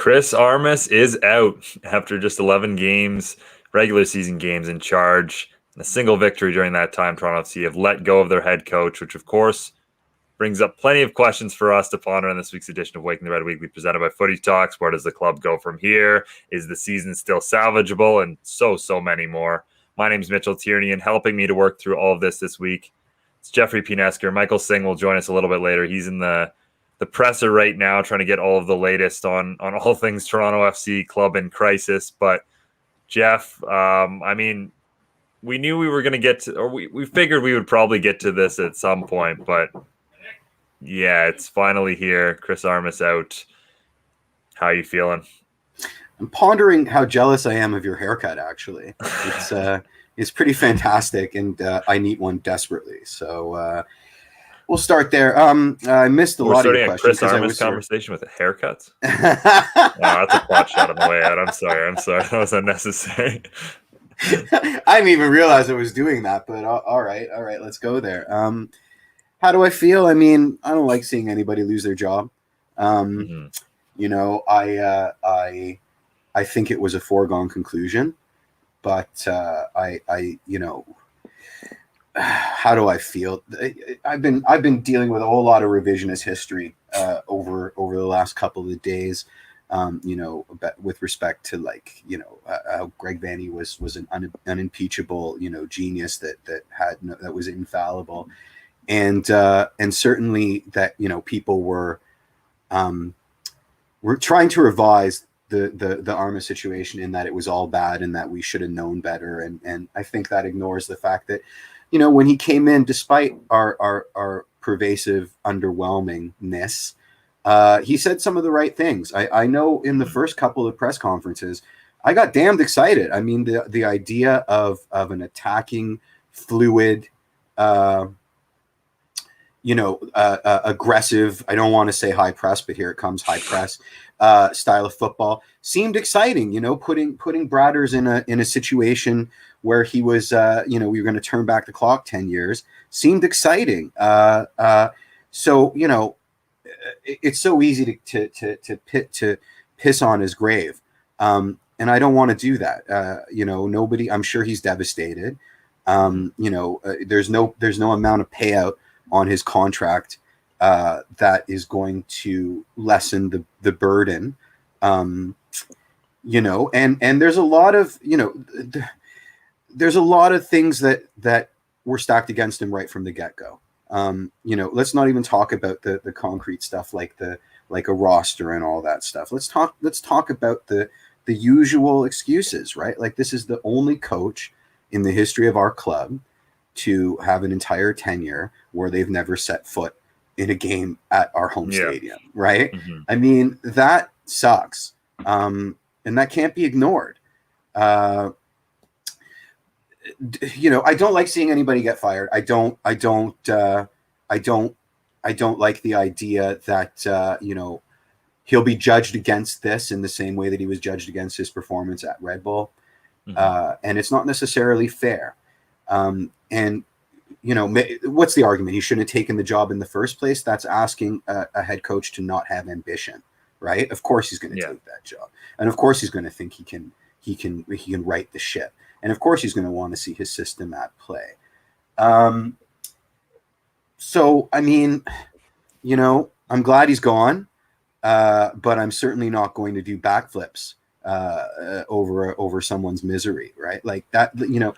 Chris Armas is out after just 11 games, regular season games in charge. And a single victory during that time, Toronto FC have let go of their head coach, which of course brings up plenty of questions for us to ponder in this week's edition of Waking the Red Weekly, presented by Footy Talks. Where does the club go from here? Is the season still salvageable? And so many more. My name is Mitchell Tierney, and helping me to work through all of this week, it's Jeffrey P. Nesker. Michael Singh will join us a little bit later. He's in the presser right now, trying to get all of the latest on all things Toronto FC, club in crisis. But Jeff, we knew we were going to get to, or we figured we would probably get to this at some point, but yeah, it's finally here. Chris Armas out. How are you feeling? I'm pondering how jealous I am of your haircut, actually. It's pretty fantastic, and I need one desperately. So we'll start there. I missed a lot of your questions. Chris Armas conversation with the haircuts. Wow, that's a plot shot on the way out. I'm sorry. That was unnecessary. I didn't even realize I was doing that, but all right. Let's go there. How do I feel? I mean, I don't like seeing anybody lose their job. You know, I think it was a foregone conclusion, but you know, how do I feel? I've been dealing with a whole lot of revisionist history over the last couple of days. You know, with respect to, like, you know, how Greg Vanney was an unimpeachable, you know, genius that was infallible, and certainly that, you know, people were trying to revise the Armas situation in that it was all bad and that we should have known better, and I think that ignores the fact that, you know, when he came in, despite our pervasive underwhelmingness, he said some of the right things. I know in the first couple of press conferences, I got damned excited. I mean, the idea of an attacking, fluid, you know, aggressive, I don't want to say high press, but here it comes, high press style of football seemed exciting. You know, putting Bradders in a situation where he was, you know, we were going to turn back the clock 10 years seemed exciting. So, you know, it's so easy to piss on his grave. And I don't want to do that. You know, nobody, I'm sure he's devastated. You know, there's no amount of payout on his contract that is going to lessen the burden. You know, and there's a lot of, you know, there's a lot of things that were stacked against him right from the get-go. You know, let's not even talk about the concrete stuff like a roster and all that stuff. Let's talk about the usual excuses, right? Like, this is the only coach in the history of our club to have an entire tenure where they've never set foot in a game at our home stadium, right? Mm-hmm. I mean, that sucks. And that can't be ignored. You know, I don't like seeing anybody get fired. I don't like the idea that, you know, he'll be judged against this in the same way that he was judged against his performance at Red Bull. Mm-hmm. And it's not necessarily fair. And, you know, what's the argument? He shouldn't have taken the job in the first place. That's asking a head coach to not have ambition, right? Of course he's going to take that job. And of course he's going to think he can right the ship. And of course he's going to want to see his system at play. So, I mean, you know, I'm glad he's gone, but I'm certainly not going to do backflips over someone's misery, right? Like that, you know,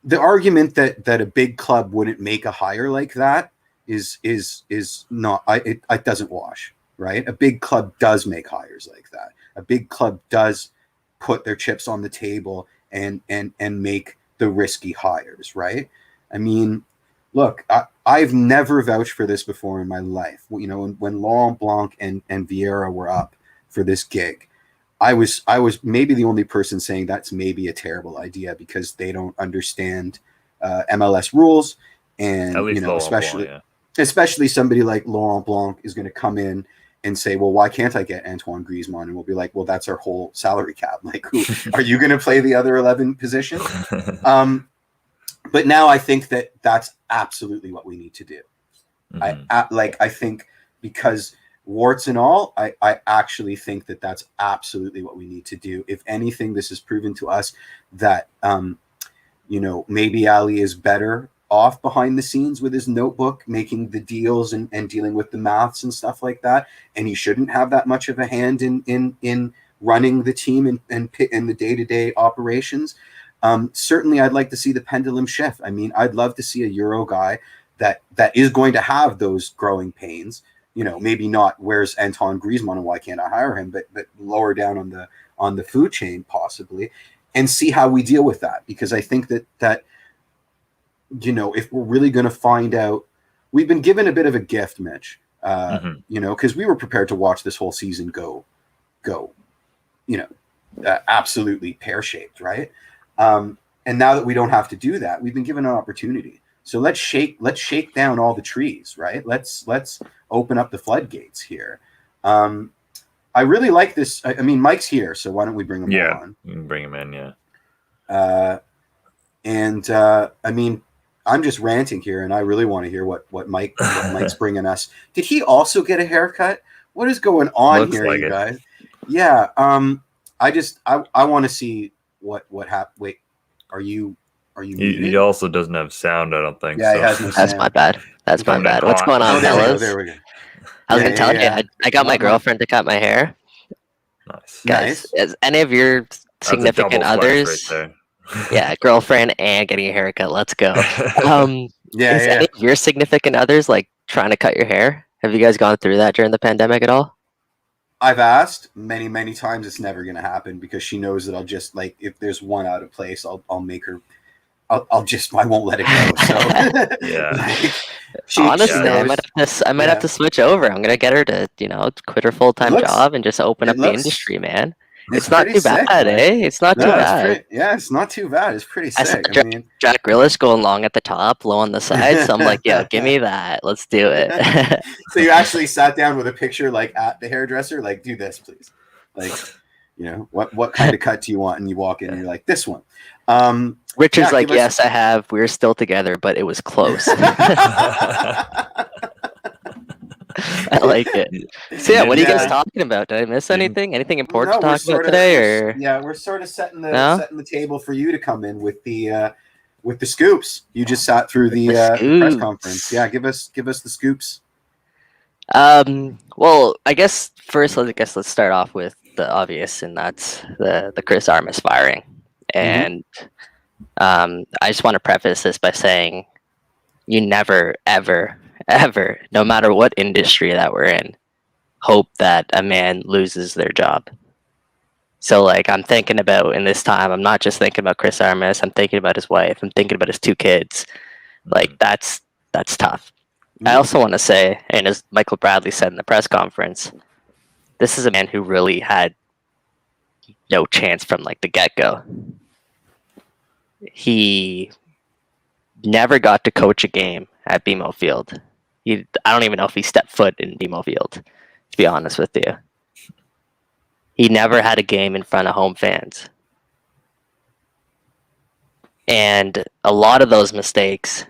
the argument that a big club wouldn't make a hire like that is not, it doesn't wash, right? A big club does make hires like that. A big club does put their chips on the table and make the risky hires, right? I mean, look, I've never vouched for this before in my life. You know, when Laurent Blanc and Vieira were up for this gig, I was maybe the only person saying that's maybe a terrible idea because they don't understand MLS rules, and, you know, especially somebody like Laurent Blanc is going to come in and say, well, why can't I get Antoine Griezmann? And we'll be like, well, that's our whole salary cap. Like, who are you going to play the other 11 positions? But now I think that's absolutely what we need to do. Mm-hmm. I think because warts and all, I actually think that that's absolutely what we need to do. If anything, this has proven to us that, maybe Ali is better off behind the scenes with his notebook, making the deals and dealing with the maths and stuff like that. And he shouldn't have that much of a hand in running the team and in the day-to-day operations. Certainly, I'd like to see the pendulum shift. I mean, I'd love to see a Euro guy that is going to have those growing pains. Maybe not where's Antoine Griezmann and why can't I hire him, but lower down on the food chain possibly, and see how we deal with that. Because I think that if we're really going to find out, we've been given a bit of a gift, Mitch. Because we were prepared to watch this whole season go, absolutely pear-shaped, right? And now that we don't have to do that, we've been given an opportunity. So let's shake down all the trees, right? Let's open up the floodgates here. I really like this. I mean, Mike's here, so why don't we bring him on? Yeah, bring him in, yeah. I mean, I'm just ranting here, and I really want to hear what Mike's bringing us. Did he also get a haircut? What is going on Looks here, like you it. guys? Yeah. I want to see what happened. Wait, are you? He also doesn't have sound, I don't think. Yeah, so. he has no That's sound. my bad. That's my bad. What's going on, there we go. fellas? There we go. I was Yeah, gonna tell yeah. you, I got my girlfriend to cut my hair. Nice. Guys, Nice. is any of your That's a significant double flex others? right Yeah, girlfriend and getting a haircut. Let's go. there. Yeah, Is yeah. any of your significant others like trying to cut your hair? Have you guys gone through that during the pandemic at all? I've asked many, many times. It's never going to happen because she knows that I'll just if there's one out of place, I'll make her. I won't let it go. So Yeah. Honestly, knows. I might have to switch over. I'm gonna get her to quit her full-time Looks- job and just open it up the looks- industry, man. It's not pretty too sick, bad, man. eh? It's not too bad. It's not too bad. It's pretty I saw sick. I mean, Jack Grealish going long at the top, low on the side. So I'm like, yo, give me that. Let's do it. so you actually sat down with a picture at the hairdresser, do this, please. What kind of cut do you want? And you walk in and you're like, this one. Richard's yeah, like, yes, I have. We're still together, but it was close. I like it. So yeah, what are you guys talking about? Did I miss anything? Anything important to talk about today? We're sort of setting the table for you to come in with the scoops. You just sat through the press conference. Yeah, give us the scoops. Well, I guess first, let's start off with the obvious, and that's the Chris Armas firing. And I just want to preface this by saying, you never, ever, ever, no matter what industry that we're in, hope that a man loses their job. So I'm thinking about, in this time, I'm not just thinking about Chris Armas, I'm thinking about his wife, I'm thinking about his 2 kids. That's tough. I also want to say, and as Michael Bradley said in the press conference, this is a man who really had no chance from the get-go. He never got to coach a game at BMO Field. I don't even know if he stepped foot in BMO Field, to be honest with you. He never had a game in front of home fans. And a lot of those mistakes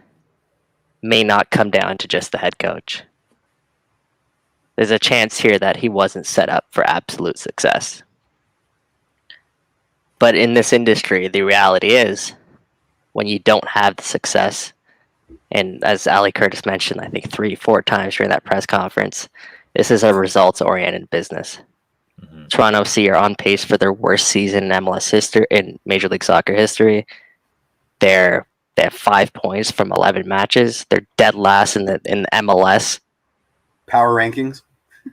may not come down to just the head coach. There's a chance here that he wasn't set up for absolute success. But in this industry, the reality is, when you don't have the success, and as Ali Curtis mentioned, I think 3-4 times during that press conference, this is a results-oriented business. Toronto FC are on pace for their worst season in MLS history, in Major League Soccer history. They have 5 points from 11 matches. They're dead last in the MLS. Power rankings.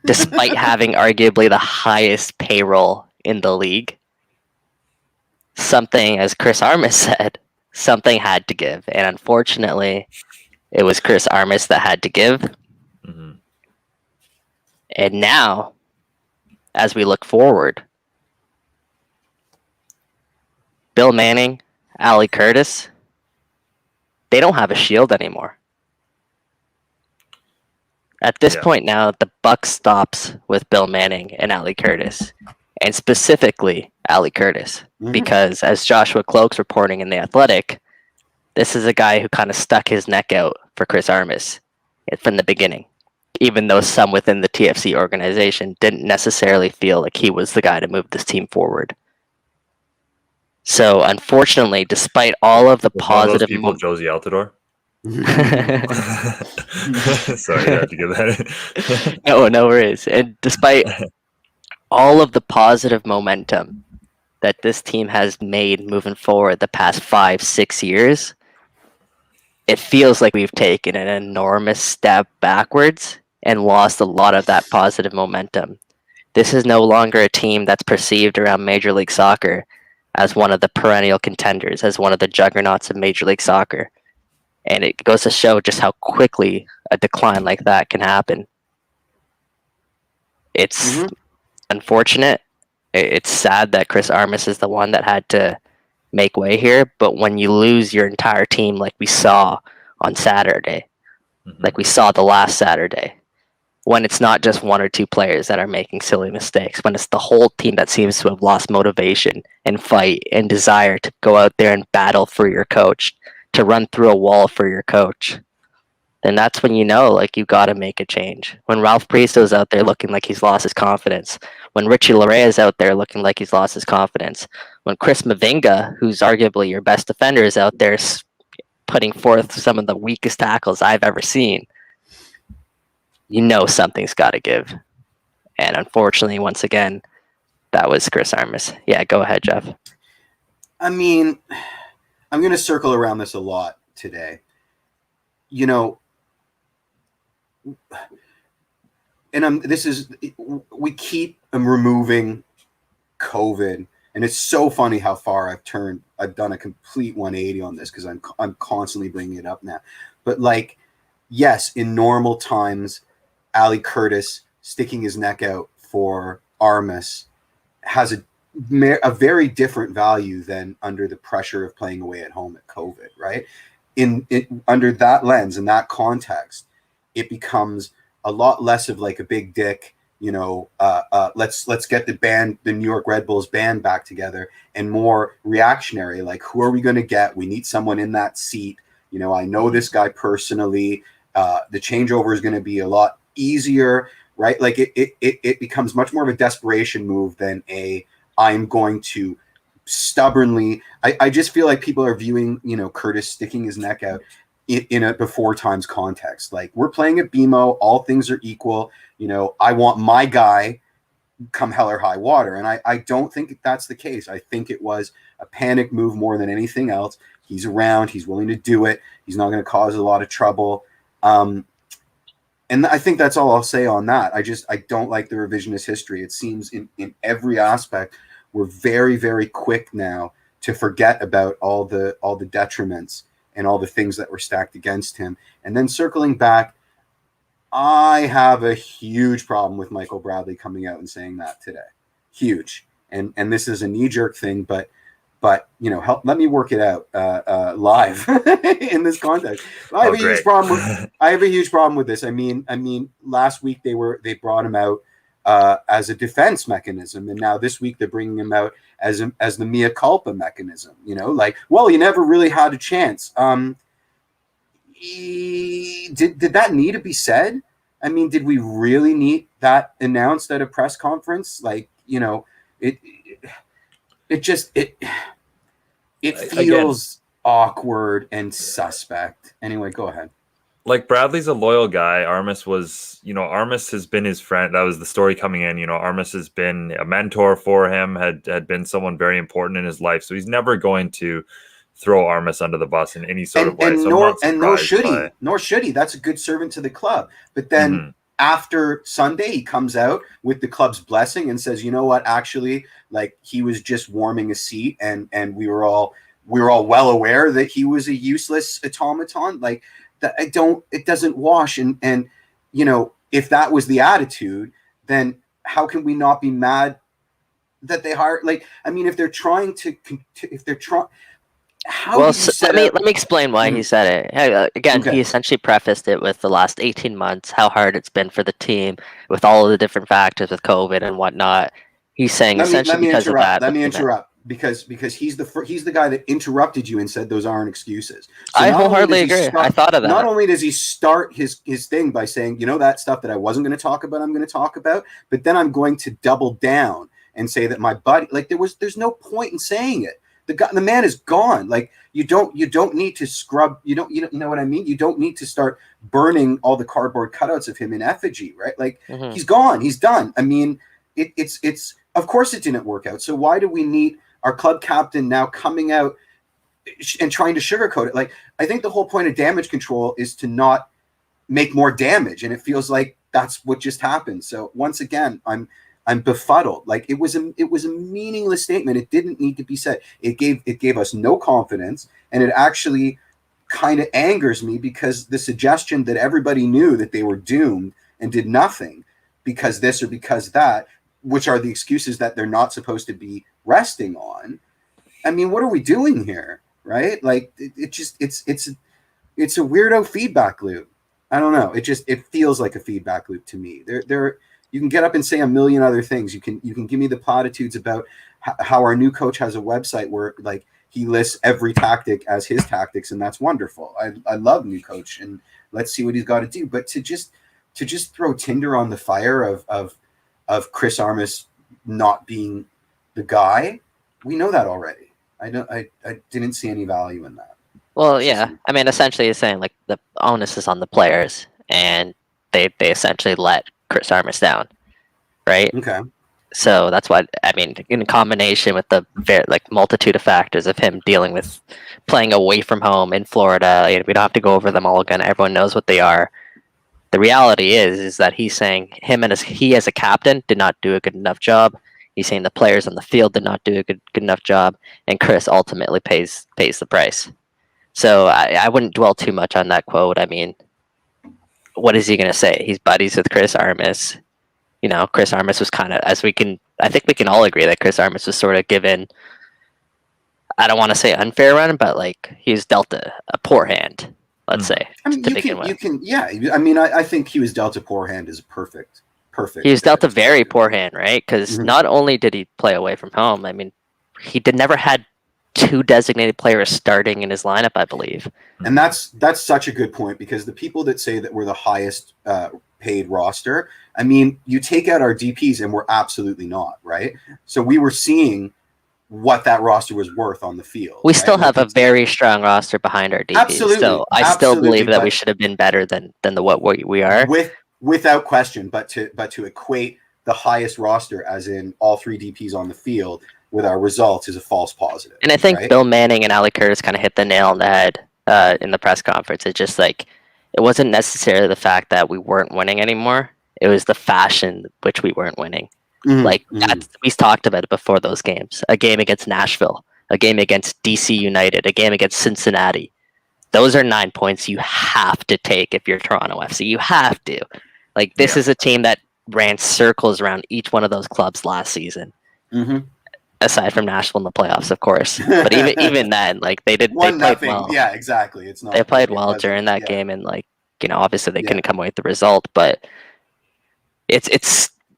Despite having arguably the highest payroll in the league. Something, as Chris Armas said, something had to give. And unfortunately, it was Chris Armas that had to give. And now, as we look forward, Bill Manning, Ali Curtis, they don't have a shield anymore. At this point now, the buck stops with Bill Manning and Ali Curtis, and specifically Ali Curtis, because as Joshua Cloak's reporting in The Athletic, this is a guy who kind of stuck his neck out for Chris Armas from the beginning. even though some within the TFC organization didn't necessarily feel like he was the guy to move this team forward. So unfortunately, despite all of the Was one of those positive people Josie Altidore? Sorry, I had to give that. no worries. And despite all of the positive momentum that this team has made moving forward the past 5-6 years, it feels like we've taken an enormous step backwards and lost a lot of that positive momentum. This is no longer a team that's perceived around Major League Soccer as one of the perennial contenders, as one of the juggernauts of Major League Soccer. And it goes to show just how quickly a decline like that can happen. It's unfortunate. It's sad that Chris Armas is the one that had to make way here, but when you lose your entire team like we saw on Saturday, like we saw the last Saturday, when it's not just one or two players that are making silly mistakes, when it's the whole team that seems to have lost motivation and fight and desire to go out there and battle for your coach, to run through a wall for your coach, then that's when you know, like, you got to make a change. When Ralph Priesto's out there looking like he's lost his confidence, when Richie Larrea is out there looking like he's lost his confidence, when Chris Mavinga, who's arguably your best defender, is out there putting forth some of the weakest tackles I've ever seen, you know something's got to give. And unfortunately, once again, that was Chris Armas. Yeah, go ahead, Jeff. I mean, I'm going to circle around this a lot today. You know, and we keep removing COVID, and it's so funny how far I've done a complete 180 on this because I'm constantly bringing it up now. But like, yes, in normal times, Ali Curtis sticking his neck out for Armas has a very different value than under the pressure of playing away at home at COVID, right? Under that lens and that context, it becomes a lot less of like a big dick, you know, let's get the New York Red Bulls band back together, and more reactionary, like, who are we going to get? We need someone in that seat. You know, I know this guy personally. The changeover is going to be a lot easier, right? Like it becomes much more of a desperation move than I'm going to stubbornly. I just feel like people are viewing, you know, Curtis sticking his neck out in a before times context. Like, we're playing at BMO, all things are equal. You know, I want my guy come hell or high water. And I don't think that's the case. I think it was a panic move more than anything else. He's around, he's willing to do it. He's not going to cause a lot of trouble. And I think that's all I'll say on that. I don't like the revisionist history. It seems in every aspect, we're very, very quick now to forget about all the detriments and all the things that were stacked against him. And then circling back, I have a huge problem with Michael Bradley coming out and saying that today. Huge. And this is a knee-jerk thing, but you know, let me work it out live in this context. I have a huge problem with this. I mean, last week they brought him out as a defense mechanism, and now this week they're bringing him out as the mea culpa mechanism. You know, like, well, you never really had a chance. Did that need to be said? I mean, did we really need that announced at a press conference? Like, you know, it feels awkward and suspect. Anyway, go ahead. Like, Bradley's a loyal guy. Armas has been his friend. That was the story coming in. You know, Armas has been a mentor for him, had been someone very important in his life. So he's never going to throw Armas under the bus in any sort of way. Nor should he. That's a good servant to the club. But then after Sunday, he comes out with the club's blessing and says, you know what, actually, like, he was just warming a seat, and we were all well aware that he was a useless automaton. Like, that it doesn't wash. And you know, if that was the attitude, then how can we not be mad that they hired? Like, I mean, if they're trying to let me explain why he said it. Again, He essentially prefaced it with the last 18 months, how hard it's been for the team with all of the different factors with COVID and whatnot. He's saying essentially because of that. Let me interrupt. because he's the guy that interrupted you and said those aren't excuses. So I wholeheartedly agree. I thought of that. Not only does he start his thing by saying, that stuff that I wasn't going to talk about, I'm going to talk about, but then I'm going to double down and say that my buddy, like there's no point in saying it. The man is gone. Like you don't need to scrub. You know what I mean? You don't need to start burning all the cardboard cutouts of him in effigy, right? Like he's gone. He's done. I mean, it's of course it didn't work out. So why do we need our club captain now coming out and trying to sugarcoat it? Like, I think the whole point of damage control is to not make more damage. And it feels like that's what just happened. So once again, I'm befuddled. Like it was a meaningless statement. It didn't need to be said. It gave us no confidence. And it actually kind of angers me because the suggestion that everybody knew that they were doomed and did nothing because this or because that, which are the excuses that they're not supposed to be resting on. I mean, what are we doing here? Right? Like it's a weirdo feedback loop. I don't know. It feels like a feedback loop to me. You can get up and say a million other things. You can give me the platitudes about how our new coach has a website where like he lists every tactic as his tactics, and that's wonderful. I love new coach, and let's see what he's got to do. But to just throw tinder on the fire of Chris Armas not being the guy, we know that already. I didn't see any value in that. Well, yeah. I mean, essentially, he's saying like the onus is on the players, and they essentially let Chris Armas down, right? Okay. So that's why, I mean, in combination with the multitude of factors of him dealing with playing away from home in Florida, we don't have to go over them all again. Everyone knows what they are. The reality is that he's saying he as a captain did not do a good enough job. He's saying the players on the field did not do a good enough job, and Chris ultimately pays the price. So I wouldn't dwell too much on that quote. I mean, what is he going to say? He's buddies with Chris Armas. Chris Armas was kind of, I think we can all agree that Chris Armas was sort of given, I don't want to say unfair run, but like he's dealt a poor hand, let's say. I mean, I mean, I think he was dealt a poor hand is perfect. He was dealt a very poor hand, right? Because not only did he play away from home, I mean, he never had two designated players starting in his lineup, I believe. And that's such a good point, because the people that say that we're the highest paid roster, I mean, you take out our DPs and we're absolutely not, right? So we were seeing what that roster was worth on the field. We still have a very strong roster behind our DPs. Absolutely. So I still believe that we should have been better than what we are. Without question, but to equate the highest roster as in all three DPs on the field with our results is a false positive. And I think Bill Manning and Ali Curtis kind of hit the nail on the head in the press conference. It's just like, it wasn't necessarily the fact that we weren't winning anymore. It was the fashion which we weren't winning. We talked about it before those games. A game against Nashville, a game against DC United, a game against Cincinnati. Those are 9 points you have to take if you're Toronto FC. You have to. Like, this is a team that ran circles around each one of those clubs last season. Aside from Nashville in the playoffs, of course. But even then, like, they played well. Yeah, exactly. It's not. They played well during that game, and obviously they couldn't come away with the result. But it's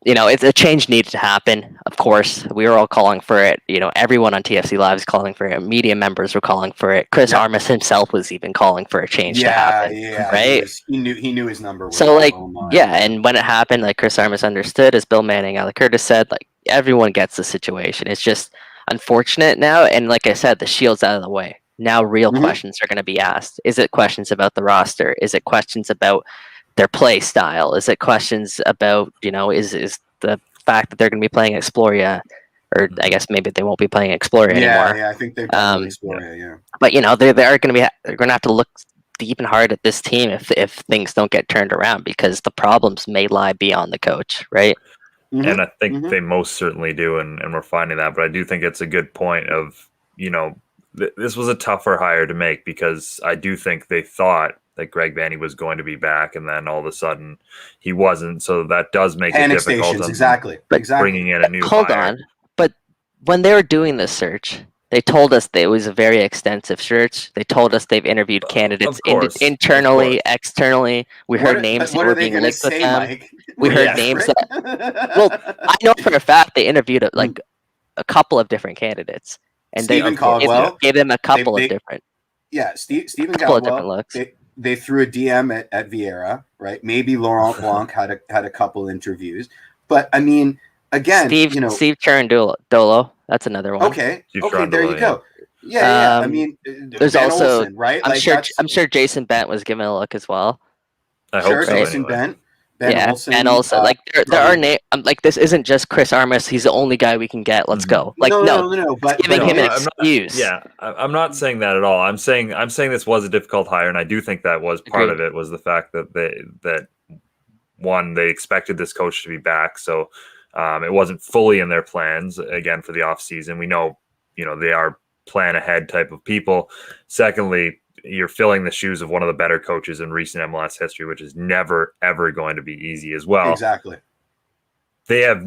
a change needed to happen. Of course, we were all calling for it. Everyone on TFC Live is calling for it. Media members were calling for it. Chris Armas himself was even calling for a change to happen. Right? He knew his number. So and when it happened, like, Chris Armas understood, as Bill Manning, Ali Curtis said, like, everyone gets the situation. It's just unfortunate now, and like I said, the shield's out of the way. Now real questions are going to be asked. Is it questions about the roster? Is it questions about their play style? Is it questions about, is the fact that they're going to be playing Exploria, or I guess maybe they won't be playing Exploria anymore. Yeah, I think they're playing Exploria, yeah. But they're going to have to look deep and hard at this team if things don't get turned around, because the problems may lie beyond the coach, right? And I think they most certainly do, and we're finding that. But I do think it's a good point of, this was a tougher hire to make, because I do think they thought that Greg Vanney was going to be back, and then all of a sudden he wasn't. So that does make it difficult. Exactly. Bringing in a new Hold on. But when they were doing this search, they told us that it was a very extensive search. They told us they've interviewed candidates internally, externally. We heard names that were being linked with them. We heard names that. Well, I know for a fact they interviewed a couple of different candidates, and Stephen Caldwell gave them a couple they, of different. Yeah, Stephen couple of different Caldwell. looks. They threw a DM at Vieira, right? Maybe Laurent Blanc had a couple interviews, but I mean, again, Steve Cherundolo, that's another one. Okay, there you go. Yeah. I mean, there's Ben also Olsen, right? I'm sure Jason Bent was given a look as well. I hope so. Jason Anyway. Ben Olsen. And also, like there are names. Like this isn't just Chris Armas. He's the only guy we can get. Let's go. Like no. But giving him an excuse. I'm not saying that at all. I'm saying this was a difficult hire, and I do think that was part of it. Was the fact that they expected this coach to be back, so it wasn't fully in their plans again for the off season. We know, they are plan ahead type of people. Secondly, you're filling the shoes of one of the better coaches in recent MLS history, which is never, ever going to be easy as well. Exactly. They have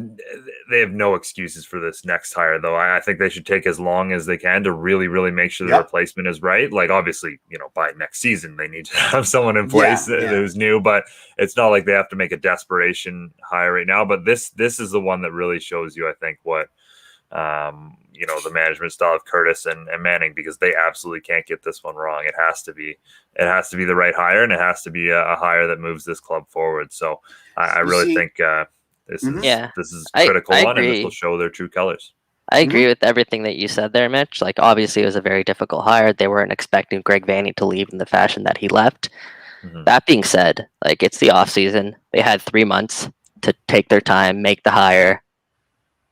no excuses for this next hire, though. I think they should take as long as they can to really, really make sure the replacement is right. Like, obviously, by next season, they need to have someone in place who's new, but it's not like they have to make a desperation hire right now. But this is the one that really shows you, I think, what the management style of Curtis and Manning, because they absolutely can't get this one wrong. It has to be the right hire, and it has to be a hire that moves this club forward. So I really think this is a critical one, and this will show their true colors. I agree with everything that you said there, Mitch. Like, obviously, it was a very difficult hire. They weren't expecting Greg Vanney to leave in the fashion that he left. That being said, like, it's the off season. They had 3 months to take their time, make the hire.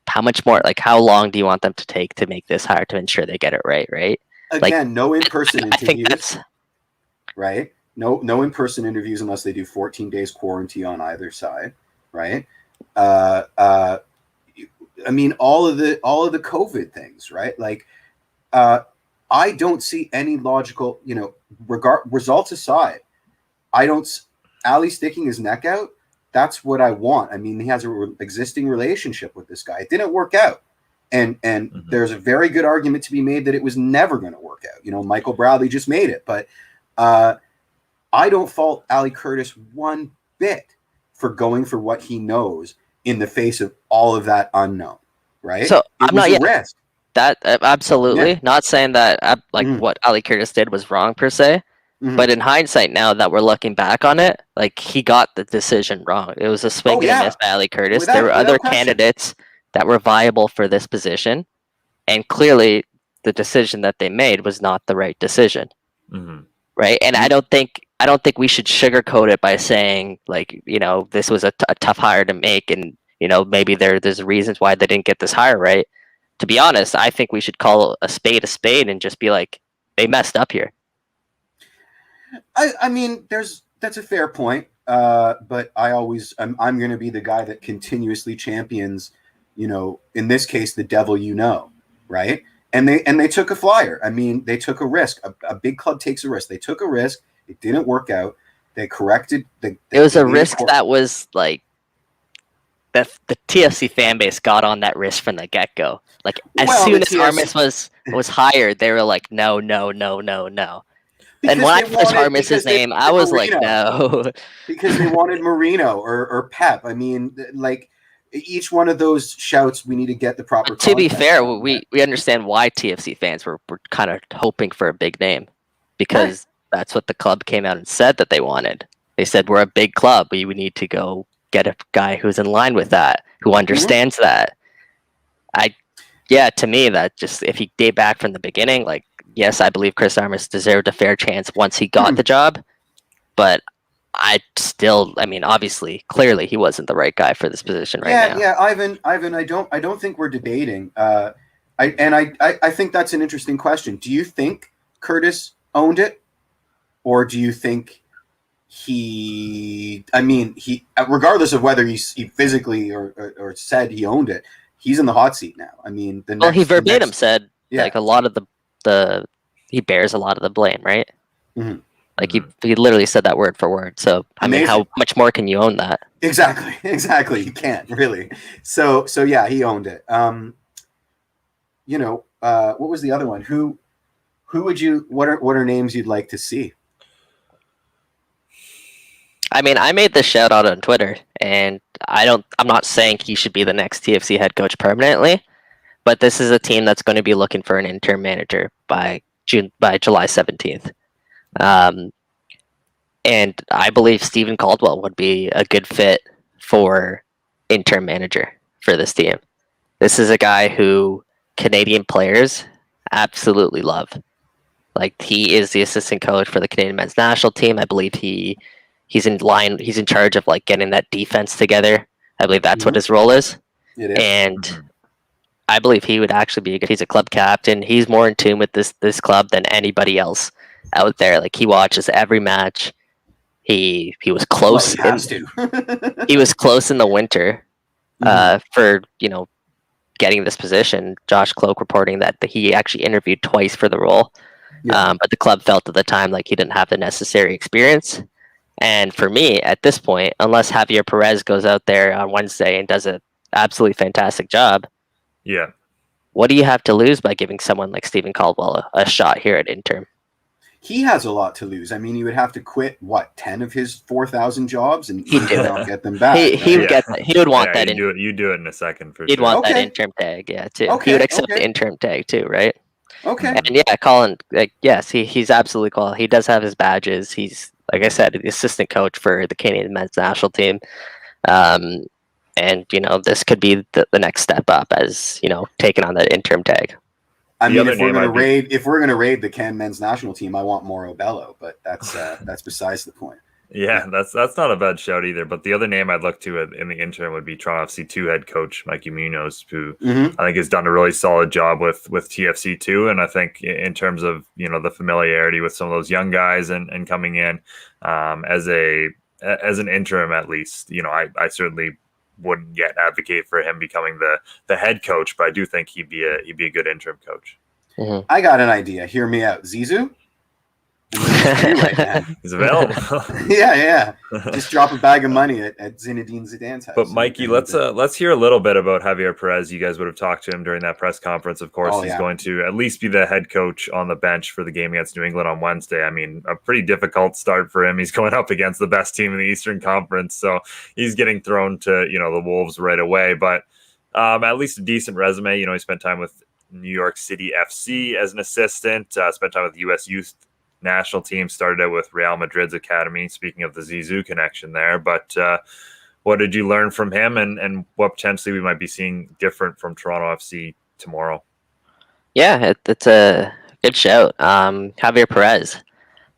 How much more? Like, how long do you want them to take to make this hire to ensure they get it right? Right. Again, no in-person interviews. I think that's right. No in-person interviews unless they do 14 days quarantine on either side. Right. I mean, all of the COVID things, right? Like, I don't see any logical, results aside. Ali sticking his neck out. That's what I want. I mean, he has an existing relationship with this guy. It didn't work out. And there's a very good argument to be made that it was never going to work out. Michael Bradley just made it. But I don't fault Ali Curtis one bit for going for what he knows in the face of all of that unknown, right? So I'm not yet. Risk. That absolutely not saying that what Ali Curtis did was wrong per se. But in hindsight, now that we're looking back on it, like, he got the decision wrong. It was a swing and a miss by Ali Curtis. There were other candidates that were viable for this position, and clearly the decision that they made was not the right decision, right? And I don't think we should sugarcoat it by saying, like, this was a tough hire to make, and maybe there's reasons why they didn't get this hire right. To be honest, I think we should call a spade and just be like, they messed up here. I mean, that's a fair point, but I'm going to be the guy that continuously champions, in this case, the devil, right? And they took a flyer. I mean, they took a risk. A big club takes a risk. They took a risk. It didn't work out. They corrected. It was a risk that was like the TFC fan base got on that risk from the get go. Like, as soon as Armas was hired, they were like, no. And when I first heard his name, I was like, no. Because they wanted Marino or Pep. I mean, like, each one of those shouts, we need to get the proper. To be fair, we understand why TFC fans were kind of hoping for a big name, because that's what the club came out and said that they wanted. They said, we're a big club. We need to go get a guy who's in line with that, who understands that. To me, that just, if he gave back from the beginning, like, yes, I believe Chris Armas deserved a fair chance once he got the job, but obviously, clearly, he wasn't the right guy for this position now. Yeah, Ivan, I don't think we're debating. I think that's an interesting question. Do you think Curtis owned it, or do you think he, regardless of whether he physically or said he owned it, he's in the hot seat now. I mean, he verbatim said, like, a lot of he bears a lot of the blame, right? Like, he literally said that word for word. So Amazing. How much more can you own that? Exactly. You can't really. So yeah, he owned it. What was the other one? Who would you? What are names you'd like to see? I mean, I made this shout out on Twitter, and I'm not saying he should be the next TFC head coach permanently, but this is a team that's going to be looking for an interim manager by July 17th. And I believe Stephen Caldwell would be a good fit for interim manager for this team. This is a guy who Canadian players absolutely love. Like, he is the assistant coach for the Canadian men's national team. I believe he's in charge of like getting that defense together. I believe that's what his role is. It is. And I believe he would actually be good. He's a club captain. He's more in tune with this club than anybody else out there. Like, he watches every match. He was close. Well, he has to. He was close in the winter for getting this position. Josh Cloak reporting that he actually interviewed twice for the role, but the club felt at the time like he didn't have the necessary experience. And for me, at this point, unless Javier Perez goes out there on Wednesday and does an absolutely fantastic job, what do you have to lose by giving someone like Stephen Caldwell a shot here at interim? He has a lot to lose. I mean, he would have to quit 10 of his 4,000 jobs, and he would not get them back. He would get that. He would want that. You do it in a second for He'd sure. want that interim tag, too. Okay, he would accept the interim tag too, right? Okay. And Colin, yes, he's absolutely cool. He does have his badges. He's, like I said, the assistant coach for the Canadian men's national team. And this could be the next step up as taking on that interim tag. I mean, if we're gonna raid the Can men's national team, I want Mauro Bello, but that's besides the point. Yeah, that's not a bad shout either. But the other name I'd look to in the interim would be Toronto FC2 head coach Mikey Munoz, who I think has done a really solid job with TFC2. And I think in terms of the familiarity with some of those young guys and coming in as an interim, at least, I certainly wouldn't yet advocate for him becoming the head coach, but I do think he'd be a good interim coach. I got an idea. Hear me out, Zizou. He's available. yeah. Just drop a bag of money at Zinedine Zidane's house. But Mikey, let's hear a little bit about Javier Perez. You guys would have talked to him during that press conference. Of course, he's going to at least be the head coach on the bench for the game against New England on Wednesday. I mean, a pretty difficult start for him. He's going up against the best team in the Eastern Conference, so he's getting thrown to the Wolves right away. But at least a decent resume. He spent time with New York City FC as an assistant. Spent time with the U.S. Youth national team, started out with Real Madrid's academy, speaking of the Zizou connection there. But what did you learn from him, and what potentially we might be seeing different from Toronto FC tomorrow? Yeah, it's a good shout. Javier Perez,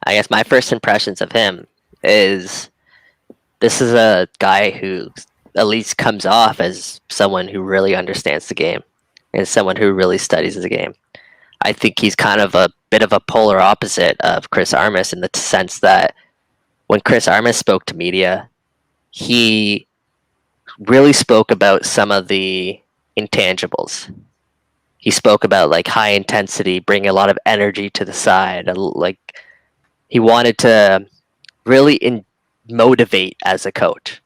I guess my first impressions of him is this is a guy who at least comes off as someone who really understands the game and someone who really studies the game. I think he's kind of a bit of a polar opposite of Chris Armas in the sense that when Chris Armas spoke to media, he really spoke about some of the intangibles. He spoke about like high intensity, bringing a lot of energy to the side. Like, he wanted to really motivate as a coach,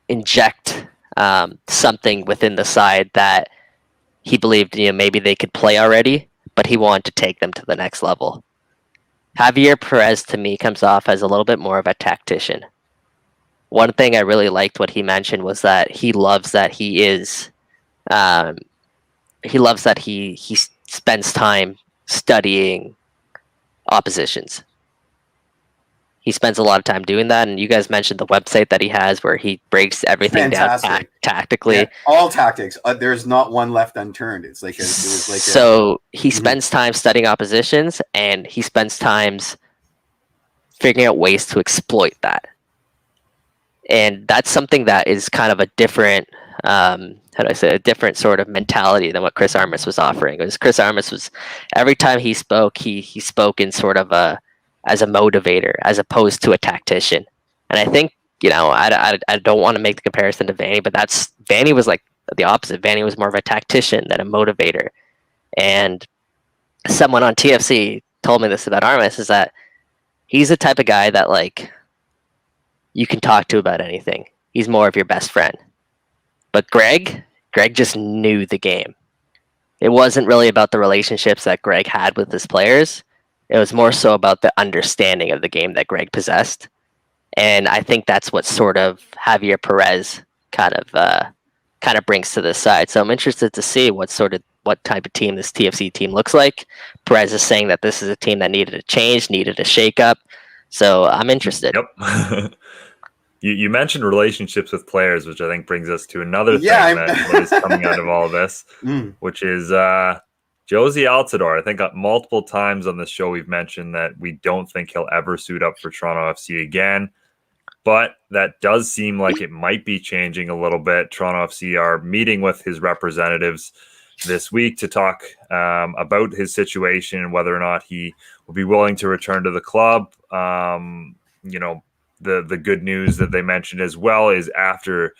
inject something within the side that he believed maybe they could play already, but he wanted to take them to the next level. Javier Perez, to me, comes off as a little bit more of a tactician. One thing I really liked what he mentioned was that he loves that he spends time studying oppositions. He spends a lot of time doing that, and you guys mentioned the website that he has where he breaks everything down tactically. Yeah, all tactics. There's not one left unturned. He spends time studying oppositions, and he spends time figuring out ways to exploit that. And that's something that is kind of a different, a different sort of mentality than what Chris Armas was offering. Because Chris Armas was, every time he spoke, he spoke in sort of as a motivator as opposed to a tactician. And I think, I don't want to make the comparison to Vanny, but Vanny was like the opposite. Vanny was more of a tactician than a motivator. And someone on TFC told me this about Armas, is that he's the type of guy that like you can talk to about anything. He's more of your best friend. But Greg just knew the game. It wasn't really about the relationships that Greg had with his players. It was more so about the understanding of the game that Greg possessed. And I think that's what sort of Javier Perez kind of brings to this side. So I'm interested to see what what type of team this TFC team looks like. Perez is saying that this is a team that needed a change, needed a shakeup. So I'm interested. Yep. You mentioned relationships with players, which I think brings us to another thing that is coming out of all of this, which is Josie Altidore. I think multiple times on this show we've mentioned that we don't think he'll ever suit up for Toronto FC again. But that does seem like it might be changing a little bit. Toronto FC are meeting with his representatives this week to talk about his situation and whether or not he will be willing to return to the club. The good news that they mentioned as well is after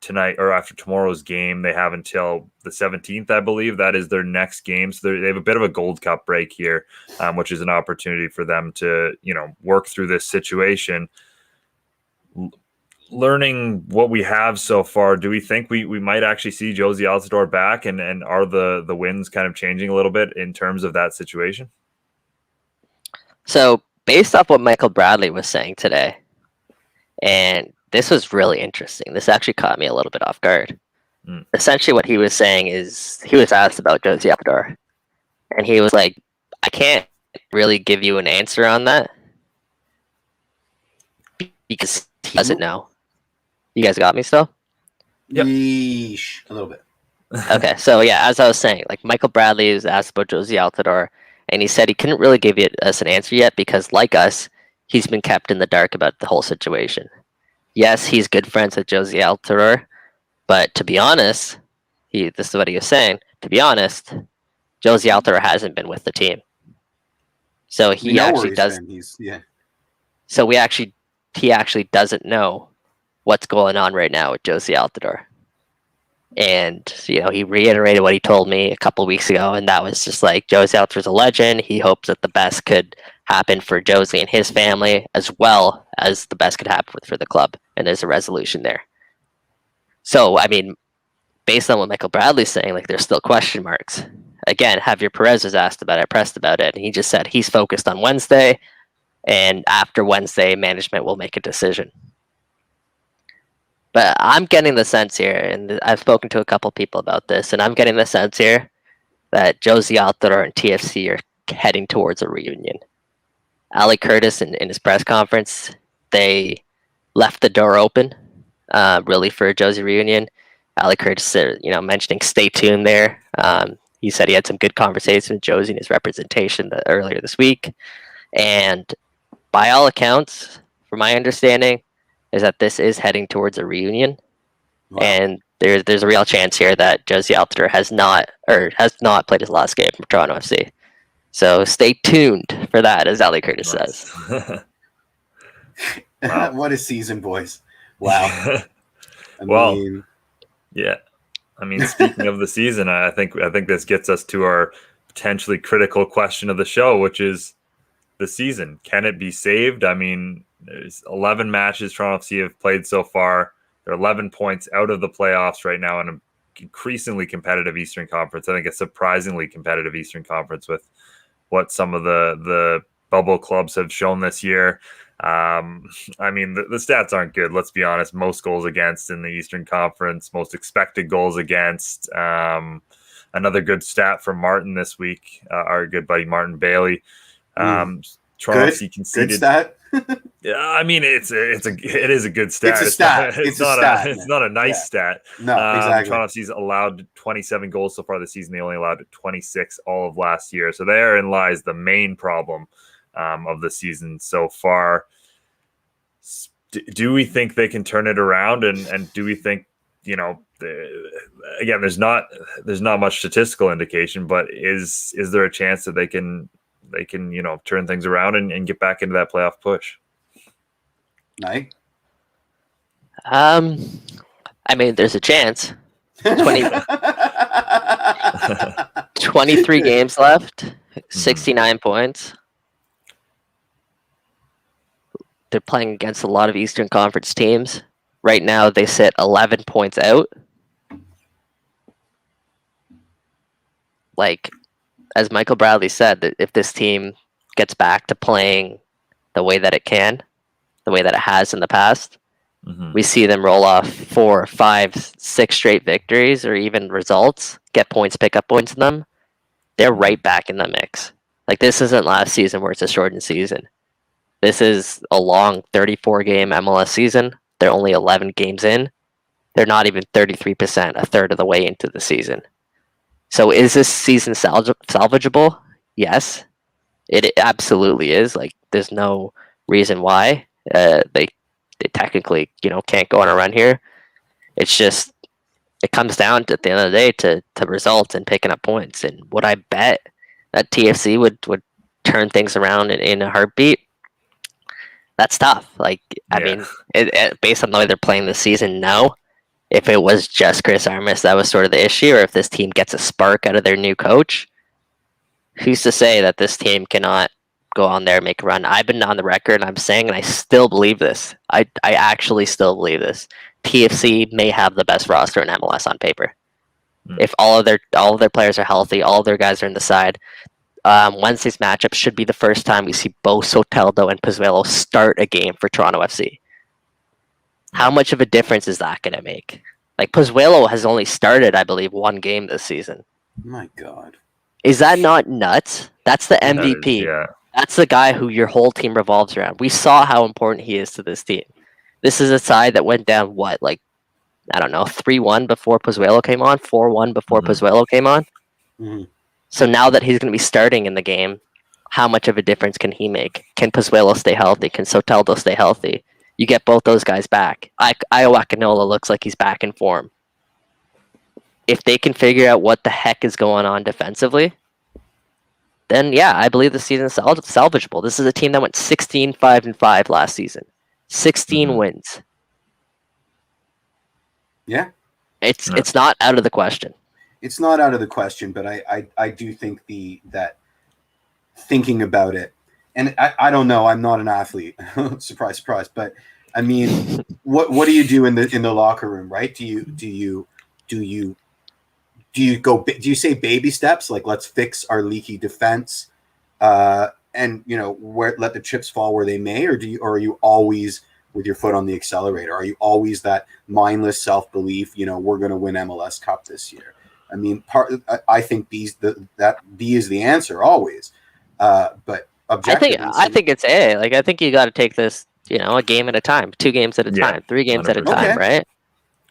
tonight or after tomorrow's game, they have until the 17th, I believe. That is their next game. So they have a bit of a Gold Cup break here, which is an opportunity for them to, work through this situation. Learning what we have so far, do we think we might actually see Josie Altidore back, and are the winds kind of changing a little bit in terms of that situation? So based off what Michael Bradley was saying today, and this was really interesting. This actually caught me a little bit off guard. Essentially what he was saying is he was asked about Josie Altidore, and he was like, I can't really give you an answer on that because he doesn't know. You guys got me still? Yep. Yeesh. A little bit. Okay, so yeah, as I was saying, like Michael Bradley was asked about Josie Altidore, and he said he couldn't really give us an answer yet because, like us, he's been kept in the dark about the whole situation. Yes, he's good friends with Josie Altidore, but to be honest, this is what he was saying. To be honest, Josie Altidore hasn't been with the team, so he actually does. So he actually doesn't know what's going on right now with Josie Altidore. And, he reiterated what he told me a couple of weeks ago, and that was just like, Josie Altidore's a legend. He hopes that the best could happen for Josie and his family, as well as the best could happen for the club, and there's a resolution there. So, I mean, based on what Michael Bradley's saying, like, there's still question marks. Again, Javier Perez was asked about it, pressed about it, and he just said he's focused on Wednesday, and after Wednesday, management will make a decision. But I'm getting the sense here, and I've spoken to a couple people about this, and I'm getting the sense here that Josie Altidore and TFC are heading towards a reunion. Ali Curtis, in his press conference, they left the door open, really, for a Josie reunion. Ali Curtis, mentioning stay tuned there. He said he had some good conversations with Josie and his representation earlier this week. And by all accounts, from my understanding, is that this is heading towards a reunion. Wow. And there's a real chance here that Josie Altidore has not played his last game for Toronto FC. So stay tuned for that, as Ali Curtis says. Wow. What a season, boys. Wow. Yeah. I mean, speaking of the season, I think this gets us to our potentially critical question of the show, which is the season. Can it be saved? I mean, there's 11 matches Toronto FC have played so far. They're 11 points out of the playoffs right now in an increasingly competitive Eastern Conference. I think a surprisingly competitive Eastern Conference with what some of the bubble clubs have shown this year. I mean, the stats aren't good. Let's be honest. Most goals against in the Eastern Conference, most expected goals against. Another good stat from Martin this week, our good buddy Martin Bailey. Toronto FC conceded. Good stat. Yeah, I mean it is a good stat. It's a stat. It's not a nice stat. No, exactly. Toronto FC's allowed 27 goals so far this season. They only allowed 26 all of last year. So therein lies the main problem of the season so far. Do we think they can turn it around? And do we think, again, there's not much statistical indication, but is there a chance that they can turn things around and get back into that playoff push? Night. I mean, there's a chance. 23 games left, 69 points. They're playing against a lot of Eastern Conference teams. Right now, they sit 11 points out. Like, as Michael Bradley said, that if this team gets back to playing the way that it can, the way that it has in the past, We see them roll off 4, 5, 6 straight victories or even results, get points, pick up points in them. They're right back in the mix. Like, this isn't last season where it's a shortened season. This is a long 34-game MLS season. They're only 11 games in. They're not even 33%, a third of the way into the season. So is this season salvageable? Yes, it absolutely is. Like, there's no reason why they technically, can't go on a run here. It's just, it comes down to, at the end of the day, to results and picking up points. And would I bet that TFC would turn things around in a heartbeat? That's tough. Like, I mean, based on the way they're playing this season, no. If it was just Chris Armas, that was sort of the issue, or if this team gets a spark out of their new coach, who's to say that this team cannot go on there and make a run? I've been on the record, and I'm saying, and I still believe this. I actually still believe this. TFC may have the best roster in MLS on paper. If all of their players are healthy, all of their guys are in the side. Wednesday's matchup should be the first time we see both Soteldo and Pozuelo start a game for Toronto FC. How much of a difference is that going to make? Like, Pozuelo has only started, I believe, 1 game this season. My God. Is that not nuts? That's the MVP. Yeah. That's the guy who your whole team revolves around. We saw how important he is to this team. This is a side that went down, 3-1 before Pozuelo came on, 4-1 before Pozuelo came on. Mm-hmm. So now that he's going to be starting in the game, how much of a difference can he make? Can Pozuelo stay healthy? Can Soteldo stay healthy? You get both those guys back. Iowakinola looks like he's back in form. If they can figure out what the heck is going on defensively, then yeah, I believe the season's salvageable. This is a team that went 16-5-5 last season. 16 wins. Yeah. It's not out of the question. It's not out of the question, but I do think that thinking about it, and I don't know, I'm not an athlete. Surprise, surprise. But I mean, what do you do in the locker room, right? Do you say baby steps, like let's fix our leaky defense, and let the chips fall where they may, or are you always with your foot on the accelerator? Are you always that mindless self-belief, we're going to win MLS Cup this year? I mean, I think B is the answer always. But objectively, I think it's A. Like, I think you got to take this, a game at a time, 2 games at a time, 3 games 100%. At a time, right?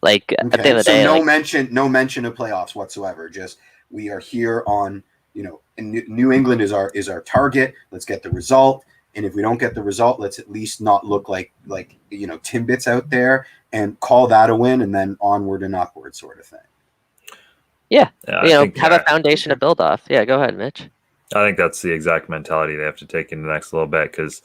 Like, at the end of the day, no mention of playoffs whatsoever. Just, we are here on, New England is our target. Let's get the result. And if we don't get the result, let's at least not look like Timbits out there, and call that a win, and then onward and upward sort of thing. Yeah, have a foundation to build off. Yeah, go ahead, Mitch. I think that's the exact mentality they have to take in the next little bit, because,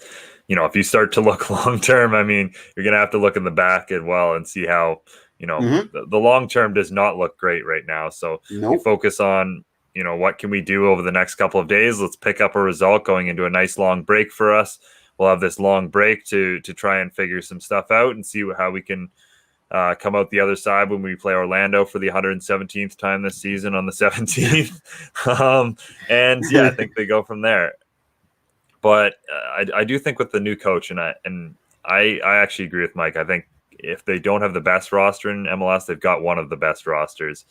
if you start to look long term, I mean, you're going to have to look in the back as well and see how, the long term does not look great right now. So you focus on, what can we do over the next couple of days? Let's pick up a result going into a nice long break for us. We'll have this long break to try and figure some stuff out and see how we can come out the other side when we play Orlando for the 117th time this season on the 17th. And yeah, I think they go from there. But I do think with the new coach, and I actually agree with Mike. I think if they don't have the best roster in MLS, they've got one of the best rosters.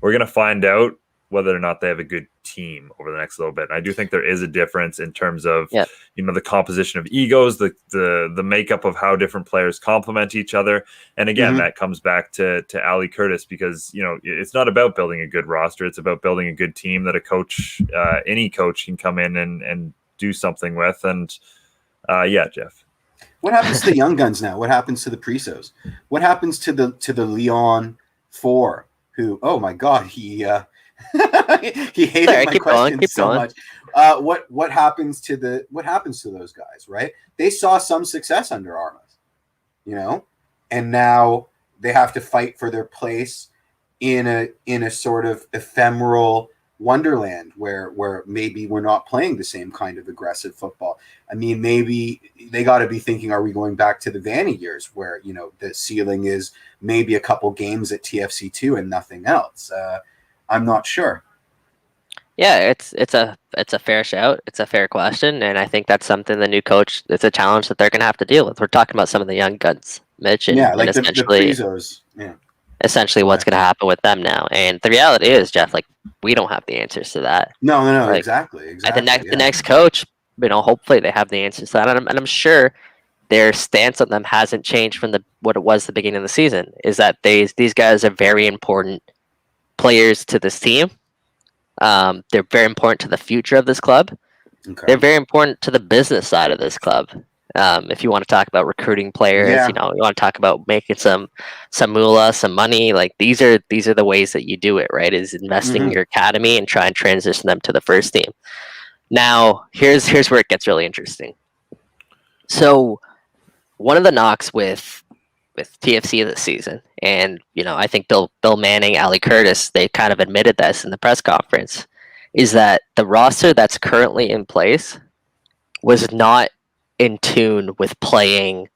We're going to find out whether or not they have a good team over the next little bit. And I do think there is a difference in terms of, the composition of egos, the makeup of how different players complement each other. And again, that comes back to Ali Curtis, because, it's not about building a good roster. It's about building a good team that a coach, any coach can come in and do something with. And Jeff. What happens to the young guns now? What happens to the Prisos? What happens to the Leon 4, who, oh my God, he hated my question so much. What happens to those guys, right? They saw some success under Armas, and now they have to fight for their place in a sort of ephemeral wonderland where maybe we're not playing the same kind of aggressive football. I mean, maybe they got to be thinking, are we going back to the Vanny years where, the ceiling is maybe a couple games at TFC2 and nothing else? I'm not sure. Yeah, it's a fair shout. It's a fair question, and I think that's something the new coach. It's a challenge that they're going to have to deal with. We're talking about some of the young guns, Mitch, Yeah, and like the essentially Prizos. Yeah. what's going to happen with them now. And the reality is, Jeff, like we don't have the answers to that. No, Like exactly. the next coach, hopefully they have the answers to that, and I'm sure their stance on them hasn't changed from what it was the beginning of the season. Is that these guys are very important players to this team. They're very important to the future of this club. Okay. They're very important to the business side of this club. If you want to talk about recruiting players, you want to talk about making some moolah, some money. Like these are the ways that you do it, right? Is investing in your academy and try and transition them to the first team. Now, here's where it gets really interesting. So, one of the knocks with TFC this season, and I think Bill Manning, Ali Curtis, they kind of admitted this in the press conference, is that the roster that's currently in place was not in tune with playing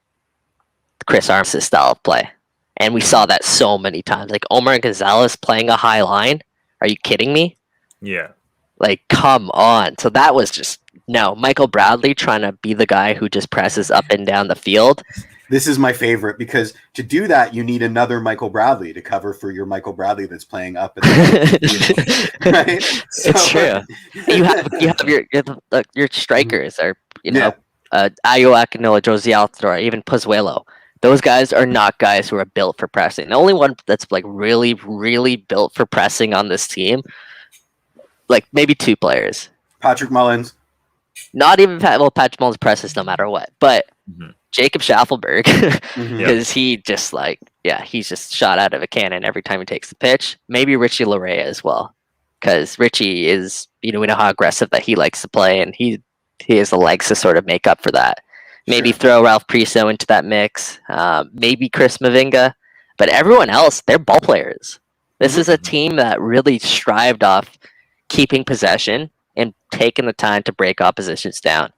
Chris Armas' style of play. And we saw that so many times. Like Omar Gonzalez playing a high line. Are you kidding me? Yeah. Like, come on. So that was just, no. Michael Bradley trying to be the guy who just presses up and down the field. This is my favorite because to do that, you need another Michael Bradley to cover for your Michael Bradley that's playing up at the field, right? It's true. You have your strikers are, Ayo Akinola, Josie Altidore, even Pozuelo. Those guys are not guys who are built for pressing. The only one that's like really, really built for pressing on this team, like maybe two players. Patrick Mullins. Not even Patrick Mullins presses no matter what, but Jacob Schaffelberg, because he just he's just shot out of a cannon every time he takes the pitch. Maybe Richie Larea as well, because Richie is, we know how aggressive that he likes to play, and he has the legs to sort of make up for that. Maybe throw Ralph Priso into that mix. Maybe Chris Mavinga, but everyone else, they're ball players. This is a team that really strived off keeping possession and taking the time to break oppositions down.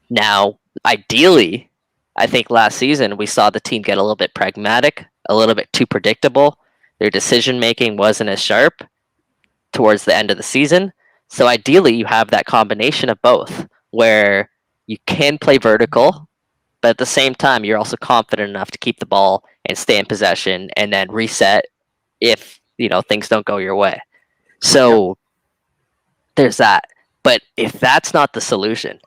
Now, ideally, I think last season we saw the team get a little bit pragmatic, a little bit too predictable. Their decision making wasn't as sharp towards the end of the season. So ideally, you have that combination of both, where you can play vertical, but at the same time, you're also confident enough to keep the ball and stay in possession and then reset if things don't go your way. So there's that. But if that's not the solution,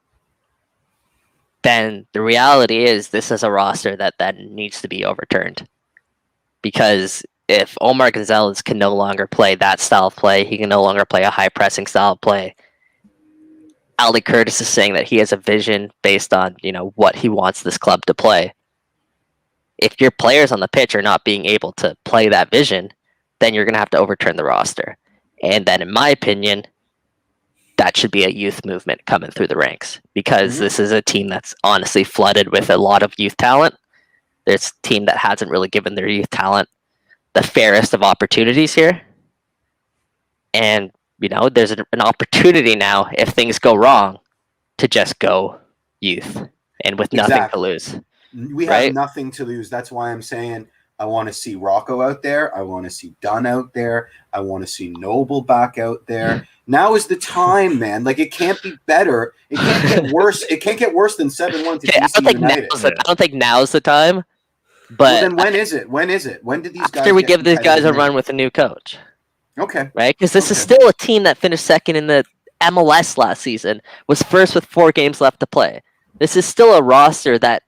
then the reality is this is a roster that needs to be overturned. Because if Omar Gonzalez can no longer play that style of play, he can no longer play a high pressing style of play. Ali Curtis is saying that he has a vision based on, what he wants this club to play. If your players on the pitch are not being able to play that vision, then you're going to have to overturn the roster. And then, in my opinion, that should be a youth movement coming through the ranks, because this is a team that's honestly flooded with a lot of youth talent. There's a team that hasn't really given their youth talent the fairest of opportunities here. And, there's an opportunity now, if things go wrong, to just go youth and with nothing to lose. We have nothing to lose. That's why I'm saying I want to see Rocco out there. I want to see Dunn out there. I want to see Noble back out there. Now is the time, man. Like, it can't be better. It can't get worse. It can't get worse than 7-1 to DC United. I don't think now's the time. But then when is it? When is it? When did these guys? After we give these guys a run with a new coach. Okay. Right? Because this is still a team that finished second in the MLS last season, was first with 4 games left to play. This is still a roster that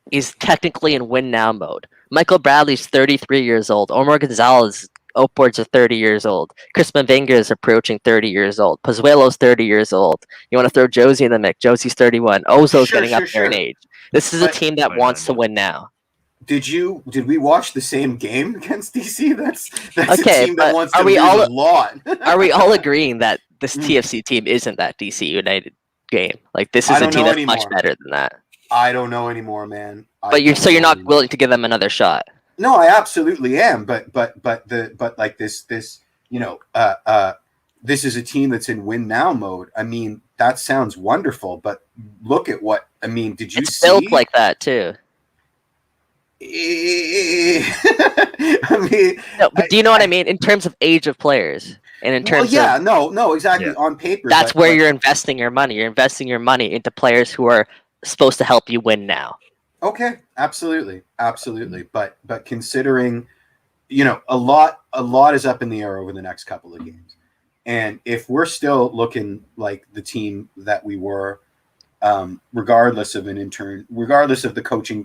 is technically in win now mode. Michael Bradley's 33 years old. Omar Gonzalez upwards of 30 years old. Chris Mavinga is approaching 30 years old. Pozuelo's 30 years old. You want to throw Josie in the mix. Josie's 31. Ozo's getting up there in age. This is a team that wants to win now. Did we watch the same game against DC? That's okay, a team that wants to lose a lot. Are we all agreeing that this TFC team isn't that DC United game? Like, this is a team that's much better than that. I don't know anymore, man. But you're not willing to give them another shot. No, I absolutely am. But like this this is a team that's in win now mode. I mean, that sounds wonderful, but look at what did you see? It's built like that too. I mean, no, but do you know what I mean in terms of age of players? And in terms of no, exactly on paper. That's where you're investing your money. You're investing your money into players who are supposed to help you win now. Okay, absolutely. But considering, a lot is up in the air over the next couple of games, and if we're still looking like the team that we were, regardless of the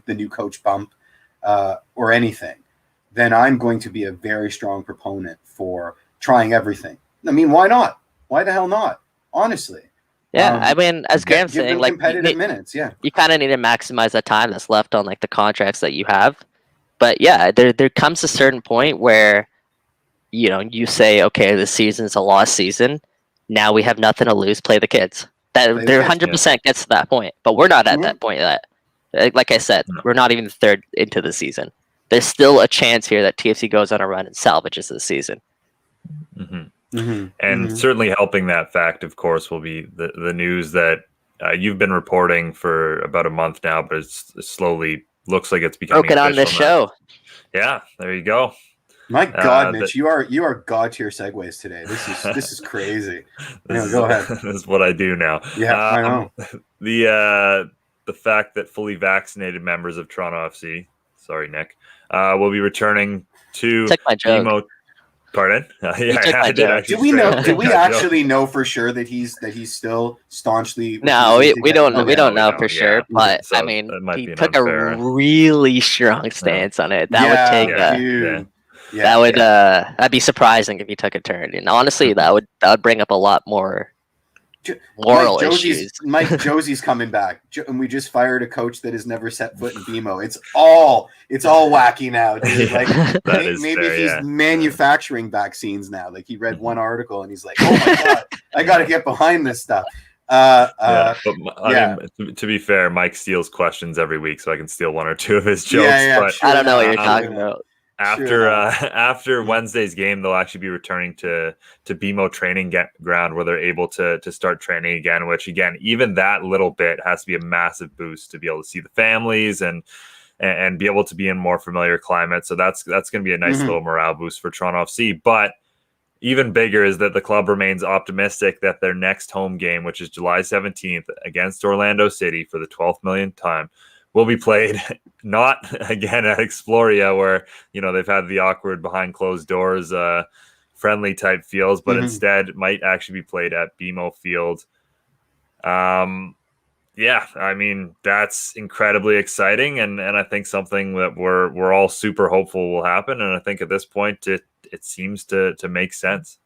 new coach bump, or anything, then I'm going to be a very strong proponent for trying everything. I mean, why not? Why the hell not? Honestly. Yeah, I mean, as Graham's give saying, them competitive minutes. Yeah, you kind of need to maximize the time that's left on like the contracts that you have. But yeah, there comes a certain point where, you say, okay, this season's a lost season. Now we have nothing to lose. Play the kids. They're 100% gets to that point, but we're not at that point yet. Like I said, we're not even third into the season. There's still a chance here that TFC goes on a run and salvages the season. And certainly helping that fact, of course, will be the news that you've been reporting for about a month now, but it's slowly looks like it's becoming broken on this show. Yeah, there you go. My God, Mitch, you are god tier segues today. This is crazy. Go ahead. This is what I do now. Yeah, I know. The fact that fully vaccinated members of Toronto FC, sorry, Nick, will be returning to BMO. Pardon? I did actually. Do we know? Do we actually know for sure that he's still staunchly? No, we don't. We don't know for sure. But so I mean, he took a really strong stance on it. That would take. That'd be surprising if he took a turn. And honestly, that would bring up a lot more moral issues. Mike Josie's coming back, and we just fired a coach that has never set foot in BMO. It's all wacky now, dude. Like maybe he's manufacturing vaccines now. Like he read one article and he's like, "Oh my God, I got to get behind this stuff." I mean, to be fair, Mike steals questions every week, so I can steal one or two of his jokes. But I don't know what you're talking about. After Wednesday's game, they'll actually be returning to BMO training ground where they're able to start training again, which again, even that little bit has to be a massive boost to be able to see the families and be able to be in more familiar climate. So that's going to be a nice little morale boost for Toronto FC. But even bigger is that the club remains optimistic that their next home game, which is July 17th against Orlando City for the 12th millionth time, will be played not again at Exploria, where they've had the awkward behind closed doors friendly type feels, but instead might actually be played at BMO Field. I mean, that's incredibly exciting, and I think something that we're all super hopeful will happen. And I think at this point it seems to make sense.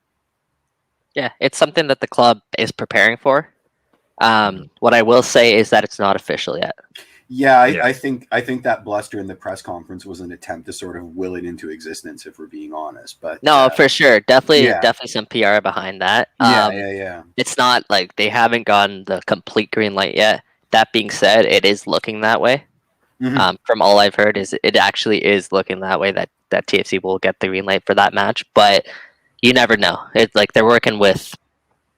Yeah, it's something that the club is preparing for. What I will say is that it's not official yet. Yeah, I think that bluster in the press conference was an attempt to sort of will it into existence, if we're being honest. But no, for sure, definitely some PR behind that. It's not like they haven't gotten the complete green light yet. That being said, it is looking that way. From all I've heard, it actually is looking that way that TFC will get the green light for that match. But you never know. It's like they're working with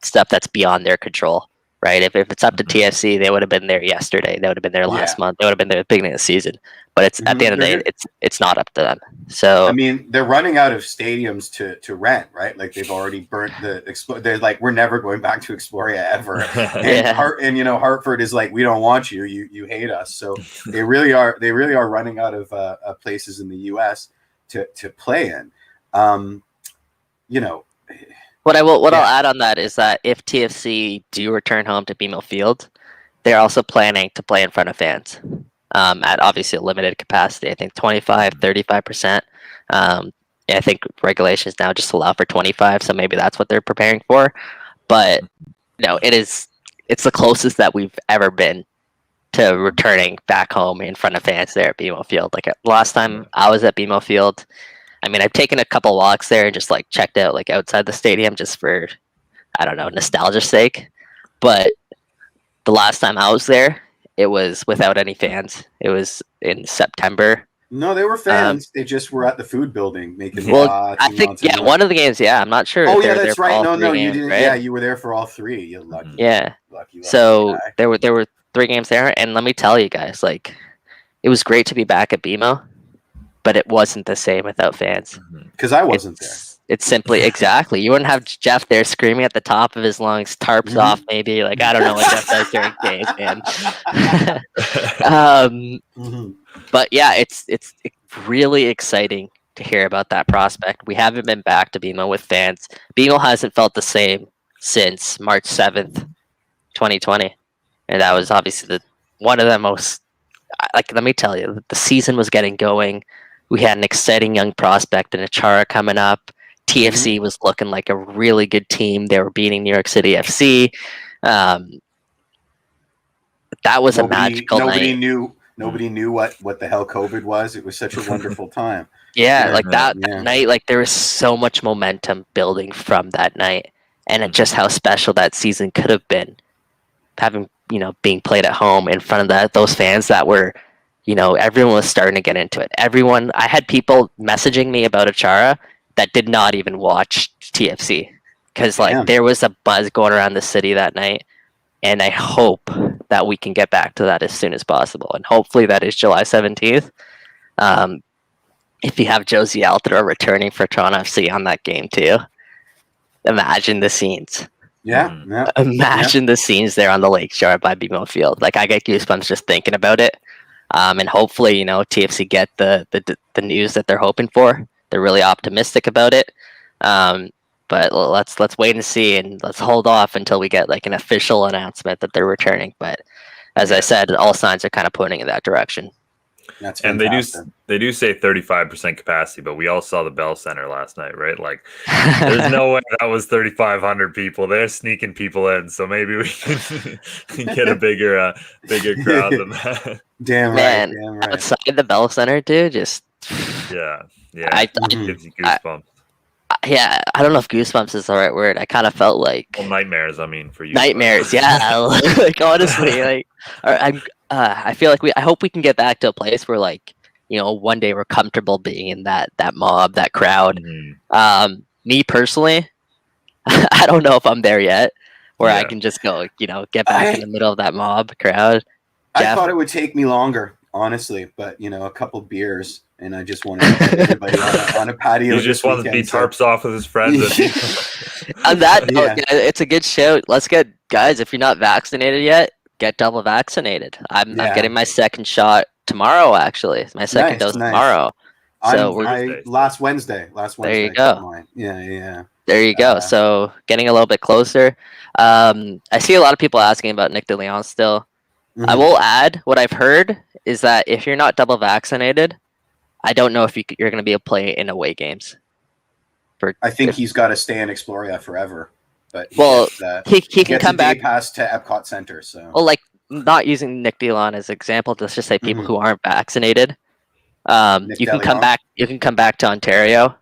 stuff that's beyond their control. Right, if it's up to TFC, they would have been there yesterday. They would have been there last month. They would have been there at the beginning of the season. But it's at the end of the day, it's not up to them. So I mean, they're running out of stadiums to rent, right? Like they've already burnt they're like, we're never going back to Exploria ever. And Hartford is like, we don't want you. You hate us. So they really are running out of places in the US to play in. What I'll add on that is that if TFC do return home to BMO Field, they're also planning to play in front of fans at obviously a limited capacity. I think 25, 35%. I think regulations now just allow for 25, so maybe that's what they're preparing for. But it's the closest that we've ever been to returning back home in front of fans there at BMO Field. Like last time I was at BMO Field, I mean, I've taken a couple walks there and just like checked out like outside the stadium just for, I don't know, nostalgia's sake. But the last time I was there, it was without any fans. It was in September. No, they were fans. They just were at the food building making lots. I think one of the games. Yeah, I'm not sure. Oh yeah, that's right. No, you games, didn't. Right? Yeah, you were there for all three. You lucky. Yeah. Lucky so guy. there were 3 games there, and let me tell you guys, like, it was great to be back at BMO. But it wasn't the same without fans. Because I wasn't there. It's simply exactly. You wouldn't have Jeff there screaming at the top of his lungs, tarps off, maybe. Like, I don't know what Jeff does during games, man. But yeah, it's really exciting to hear about that prospect. We haven't been back to BMO with fans. BMO hasn't felt the same since March 7th, 2020. And that was obviously one of the most, like, let me tell you, the season was getting going. We had an exciting young prospect in Achara coming up. TFC was looking like a really good team. They were beating New York City FC. That was a magical night. Nobody knew what the hell COVID was. It was such a wonderful time. That night, like, there was so much momentum building from that night, and just how special that season could have been, having, being played at home in front of those fans that were, everyone was starting to get into it. I had people messaging me about Achara that did not even watch TFC, because there was a buzz going around the city that night, and I hope that we can get back to that as soon as possible, and hopefully that is July 17th. If you have Josie Altidore returning for Toronto FC on that game too, imagine the scenes. Imagine the scenes there on the lakeshore by BMO Field. Like, I get goosebumps just thinking about it. And hopefully, TFC get the news that they're hoping for. They're really optimistic about it. But let's wait and see, and let's hold off until we get like an official announcement that they're returning. But as I said, all signs are kind of pointing in that direction. That's fantastic. And they do say 35% capacity, but we all saw the Bell Center last night, right? Like, there's no way that was 3,500 people. They're sneaking people in, so maybe we can get a bigger crowd than that. Damn right. Outside the Bell Center, dude, just gives you goosebumps. I don't know if goosebumps is the right word. I kind of felt like nightmares. I mean, for you, nightmares. Yeah, like, honestly, like, I feel like I hope we can get back to a place where, like, one day we're comfortable being in that mob, that crowd. Me personally, I don't know if I'm there yet, where I can just go, get back in the middle of that mob crowd. I thought it would take me longer, honestly, but a couple beers, and I just want to get everybody on a patio. He just wants to be tarps off with his friends. On that note, it's a good show. Let's get, guys, if you're not vaccinated yet, get double vaccinated. I'm getting my second shot tomorrow. Actually, my second dose tomorrow. So last Wednesday. There you go. Yeah. There you go. So getting a little bit closer. I see a lot of people asking about Nick DeLeon still. I will add, what I've heard is that if you're not double vaccinated, I don't know if you're going to be able to play in away games. I think he's got to stay in Exploria forever. But he can come back. Pass to Epcot Center. So like, not using Nick DeLeon as an example, let's just say people who aren't vaccinated. You can come back. You can come back to Ontario,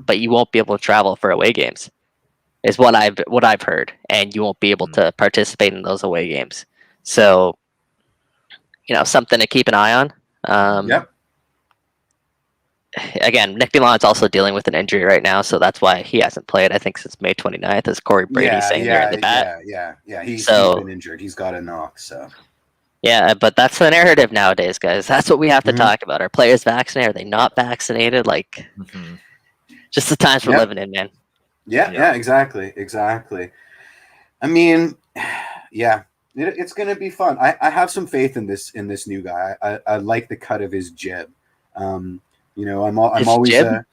but you won't be able to travel for away games. Is what I've heard, and you won't be able to participate in those away games. So, something to keep an eye on. Again, Nick DeLon's also dealing with an injury right now, so that's why he hasn't played, I think, since May 29th, as Corey Brady saying there in the bat. He's been injured. He's got a knock, so. Yeah, but that's the narrative nowadays, guys. That's what we have to talk about. Are players vaccinated? Are they not vaccinated? Like, just the times we're living in, man. Yeah, exactly. I mean, it's going to be fun. I have some faith in this new guy. I like the cut of his jib. I'm always. Jib?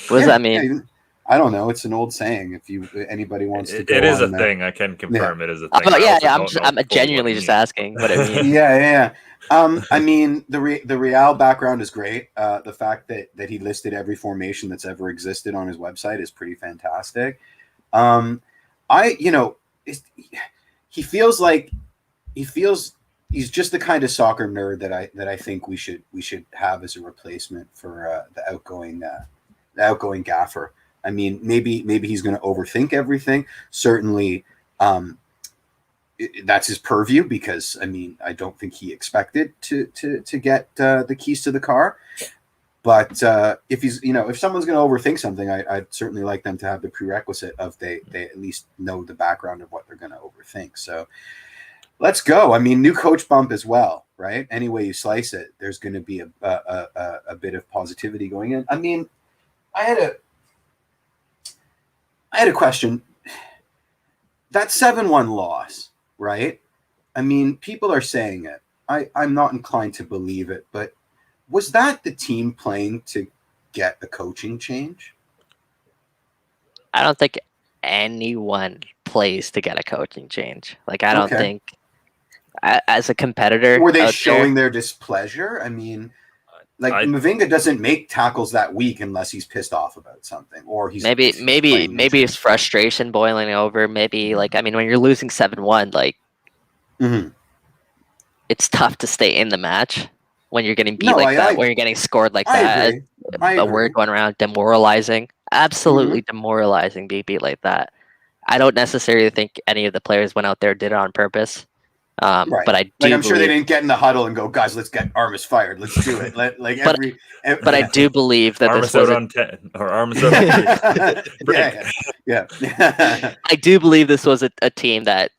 What does that mean? I don't know. It's an old saying. If anybody wants to, it is a thing. I can confirm it is a thing. I'm genuinely just asking what it means. I mean, the Real background is great. The fact that he listed every formation that's ever existed on his website is pretty fantastic. He feels he's just the kind of soccer nerd that I think we should have as a replacement for the outgoing gaffer. I mean, maybe he's going to overthink everything. Certainly, that's his purview, because I mean, I don't think he expected to get the keys to the car. But if he's if someone's going to overthink something, I'd certainly like them to have the prerequisite of they at least know the background of what they're going to overthink. So let's go. I mean, new coach bump as well, right? Any way you slice it, there's going to be a bit of positivity going in. I mean, I I had a question. That 7-1 loss, right? I mean, people are saying it. I'm not inclined to believe it, but was that the team playing to get a coaching change? I don't think anyone plays to get a coaching change. Like, I don't think as a competitor. Were they showing their displeasure? I mean, like Mavinga doesn't make tackles that week unless he's pissed off about something, or he's maybe it's frustration boiling over. Maybe like, I mean, when you're losing 7-1, like it's tough to stay in the match when you're getting beat that, when you're getting scored like that. A word going around, demoralizing, absolutely demoralizing, being beat like that. I don't necessarily think any of the players went out there did it on purpose. But I do. I'm sure they didn't get in the huddle and go, guys, let's get Armas fired. Let's do it. But I do believe that Armas out on 10 or Armas out on 10. Yeah. I do believe this was a team that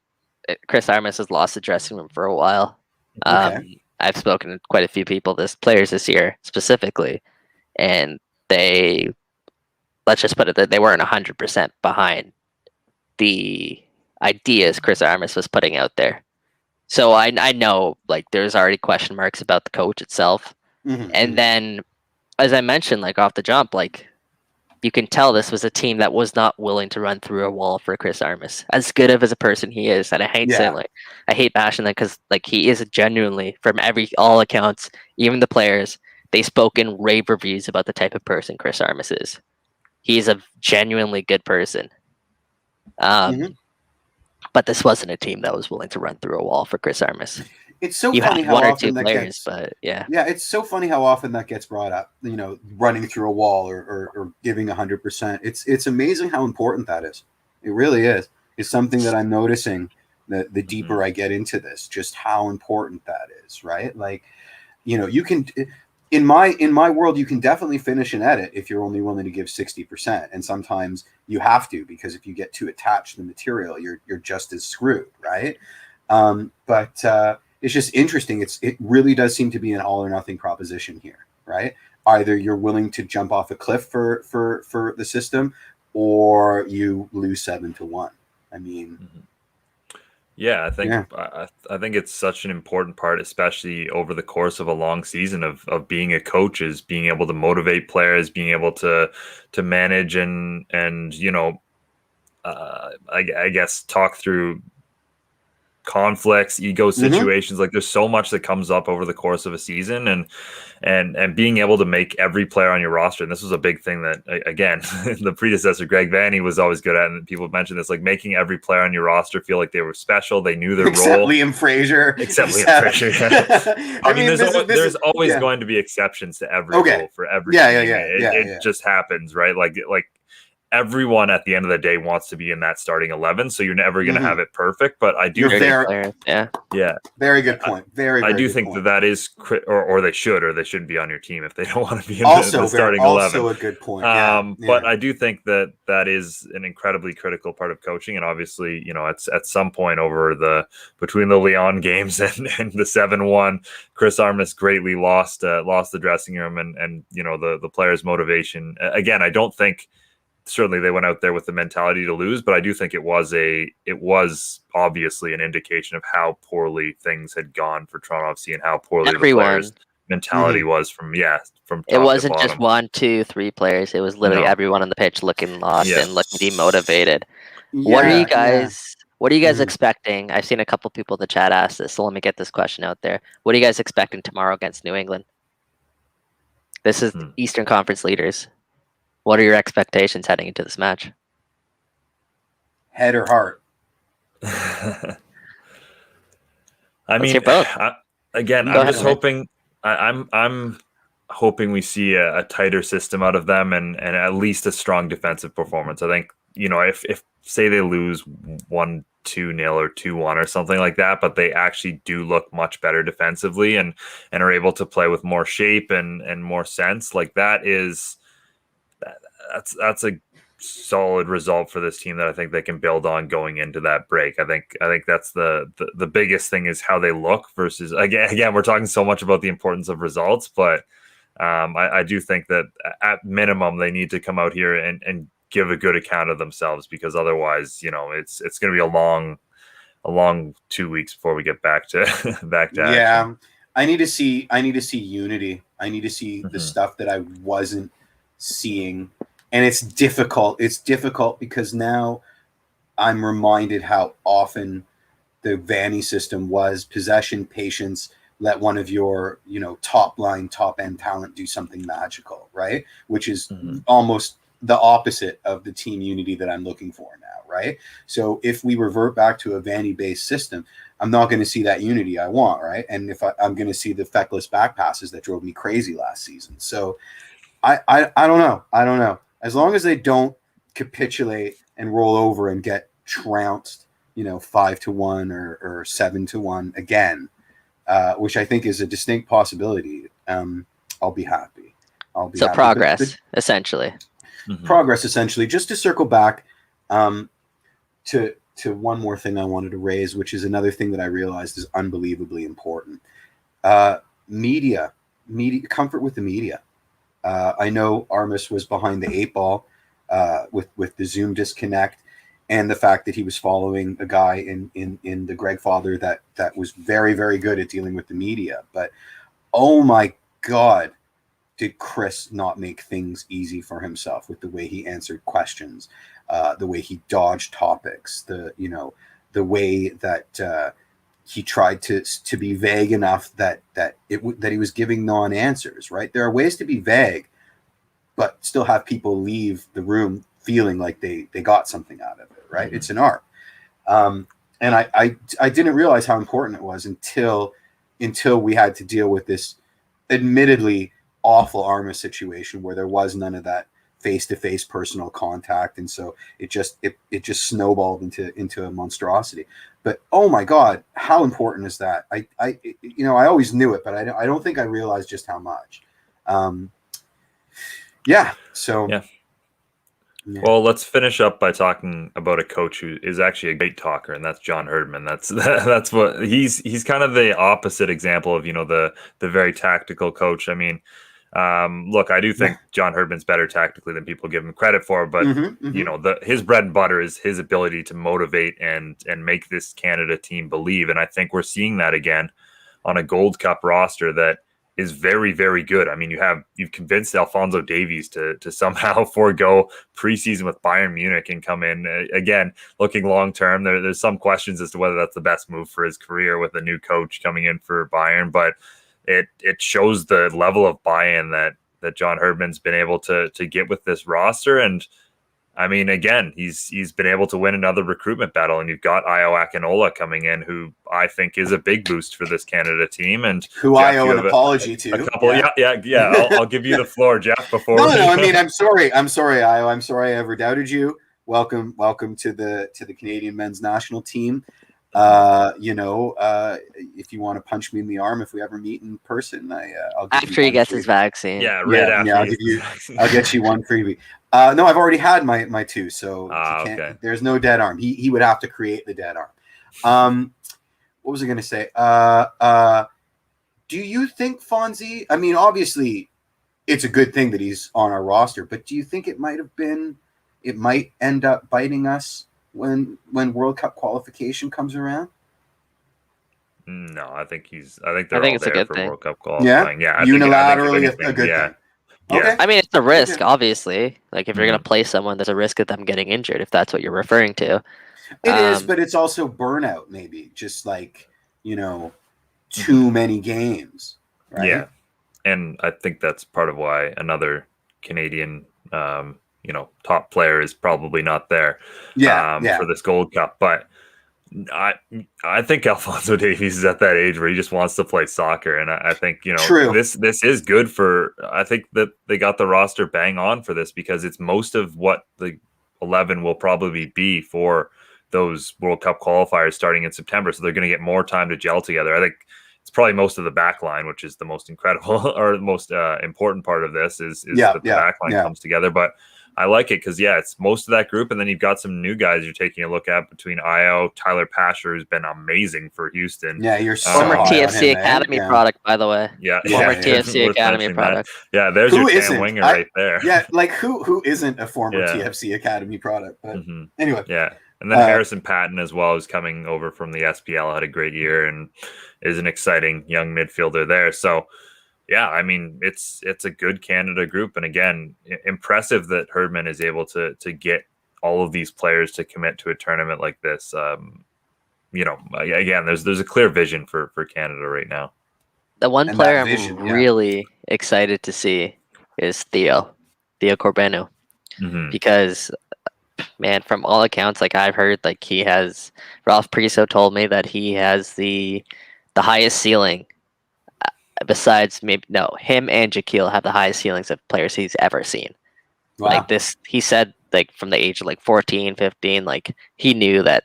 Chris Armas has lost the dressing room for a while. I've spoken to quite a few players this year specifically, and let's just put it that they weren't 100% behind the ideas Chris Armas was putting out there. So I know, like, there's already question marks about the coach itself. And then, as I mentioned, like, off the jump, like, you can tell this was a team that was not willing to run through a wall for Chris Armas. As good of as a person he is, and I hate saying, like, I hate bashing that because, like, he is genuinely, from all accounts, even the players, they spoke in rave reviews about the type of person Chris Armas is. He's a genuinely good person. But this wasn't a team that was willing to run through a wall for Chris Armas. It's so funny how often that gets, but yeah, it's so funny how often that gets brought up. You know, running through a wall or giving 100%. It's amazing how important that is. It really is. It's something that I'm noticing that the deeper I get into this, just how important that is. Right? Like, you know, you can. In my world, you can definitely finish an edit if you're only willing to give 60%, and sometimes you have to, because if you get too attached to the material, you're just as screwed, right? But it's just interesting. It really does seem to be an all or nothing proposition here, right? Either you're willing to jump off a cliff for the system, or you lose 7-1. I mean. Yeah, I think it's such an important part, especially over the course of a long season of being a coach, is being able to motivate players, being able to manage and you know, I guess talk through conflicts, ego situations. Like, there's so much that comes up over the course of a season, and being able to make every player on your roster. And this was a big thing that, again, the predecessor Greg Vanney was always good at, and people mentioned this, like making every player on your roster feel like they were special, they knew their role. Liam Fraser. Except Liam Fraser. Yeah. I mean, there's always going to be exceptions to every rule for every team. It just happens, right? Like everyone at the end of the day wants to be in that starting 11, so you're never going to have it perfect. But I do think, very good point. I do think that is, or they shouldn't be on your team if they don't want to be in the starting 11. Also a good point. But I do think that is an incredibly critical part of coaching, and obviously, you know, it's at some point between the Lyon games and the 7-1, Chris Armas greatly lost the dressing room and you know, the players' motivation. Again, I don't think. Certainly they went out there with the mentality to lose, but I do think it was obviously an indication of how poorly things had gone for Toronto FC and how poorly the players' mentality was from top it wasn't to just 1, 2, 3 players. It was literally everyone on the pitch looking lost and looking demotivated. What are you guys expecting? I've seen a couple people in the chat ask this, so let me get this question out there. What are you guys expecting tomorrow against New England? This is Eastern Conference leaders. What are your expectations heading into this match? Head or heart? I mean, I'm just hoping. I'm hoping we see a tighter system out of them and at least a strong defensive performance. I think, you know, if say they lose 1-2-0 or 2-1 or something like that, but they actually do look much better defensively and are able to play with more shape and more sense, like that's a solid result for this team that I think they can build on going into that break. I think that's the biggest thing, is how they look versus, again, we're talking so much about the importance of results, but I do think that at minimum they need to come out here and give a good account of themselves, because otherwise, it's going to be a long 2 weeks before we get back to action. I need to see unity. I need to see the stuff that I wasn't seeing, and it's difficult. It's difficult because now I'm reminded how often the Vanny system was possession, patience, let one of your, top end talent do something magical, right? Which is almost the opposite of the team unity that I'm looking for now, right? So if we revert back to a Vanny-based system, I'm not going to see that unity I want, right? And if I'm going to see the feckless back passes that drove me crazy last season. So I don't know. I don't know. As long as they don't capitulate and roll over and get trounced, 5-1 or 7-1 again, which I think is a distinct possibility, I'll be happy. So happy. Progress, essentially. Progress, essentially. Just to circle back to one more thing I wanted to raise, which is another thing that I realized is unbelievably important. Media, comfort with the media. I know Armas was behind the 8 ball with the Zoom disconnect, and the fact that he was following a guy in the Greg Father that was very, very good at dealing with the media. But oh my God, did Chris not make things easy for himself with the way he answered questions, the way he dodged topics, the way that he tried to be vague enough that he was giving non-answers, right? There are ways to be vague, but still have people leave the room feeling like they got something out of it, right? It's an art. And I didn't realize how important it was until we had to deal with this admittedly awful Armas situation where there was none of that face-to-face personal contact, and so it just snowballed into a monstrosity. But oh my God, how important is that? I always knew it, but I don't think I realized just how much. Yeah. Well, let's finish up by talking about a coach who is actually a great talker, and that's John Herdman. That's what he's kind of the opposite example of the very tactical coach. I mean, look, I do think John Herdman's better tactically than people give him credit for, but his bread and butter is his ability to motivate and make this Canada team believe, and I think we're seeing that again on a Gold Cup roster that is very, very good. I mean, you've convinced Alphonso Davies to somehow forego preseason with Bayern Munich and come in again. Looking long term, there's some questions as to whether that's the best move for his career with a new coach coming in for Bayern, but it shows the level of buy-in that John Herdman's been able to get with this roster. And I mean, again, he's been able to win another recruitment battle, and you've got Ayo Akinola coming in, who I think is a big boost for this Canada team, and who Jeff, I owe an apology to. A couple, yeah. I'll give you the floor, Jeff. Before no, I mean, I'm sorry, Ayo. I'm sorry I ever doubted you. Welcome to the Canadian men's national team. If you want to punch me in the arm if we ever meet in person, I'll give after he gets his vaccine. I'll get you one freebie. No, I've already had my 2, so there's no dead arm. He would have to create the dead arm. What was I going to say? Do you think Fonzie? I mean, obviously, it's a good thing that he's on our roster, but do you think it might end up biting us when World Cup qualification comes around? No, I think it's a good thing. World Cup qualifying. Yeah, unilaterally a good thing. Yeah. Okay. I mean, it's a risk, obvieed. Like, if you're going to play someone, there's a risk of them getting injured, if that's what you're referring to. It is, but it's also burnout, maybe. Just like, too many games, right? Yeah. And I think that's part of why another Canadian, top player is probably not there for this Gold Cup. But I think Alphonso Davies is at that age where he just wants to play soccer, and I think this is good for. I think that they got the roster bang on for this because it's most of what the 11 will probably be for those World Cup qualifiers starting in September. So they're going to get more time to gel together. I think it's probably most of the back line, which is the most incredible or the most important part of this is that the back line comes together. But I like it because, it's most of that group. And then you've got some new guys you're taking a look at between Io, Tyler Pasher, who's been amazing for Houston. Yeah, you're so Former high on TFC him, Academy Yeah. product, by the way. Yeah. Former TFC Worth Academy mentioning product. that. Yeah, there's Who your isn't? damn winger right there. Yeah, like who isn't a former Yeah. TFC Academy product? But anyway. Yeah. And then Harrison Patton as well is coming over from the SPL, had a great year and is an exciting young midfielder there. So, yeah, I mean, it's a good Canada group. And again, impressive that Herdman is able to get all of these players to commit to a tournament like this. Again, there's a clear vision for Canada right now. The one player I'm really excited to see is Theo Corbenu. Because, man, from all accounts, like I've heard, like Ralph Priso told me that he has the highest ceiling. Besides, him and Jaquil have the highest ceilings of players he's ever seen. Wow. Like this, he said, like from the age of like 14, 15, like he knew that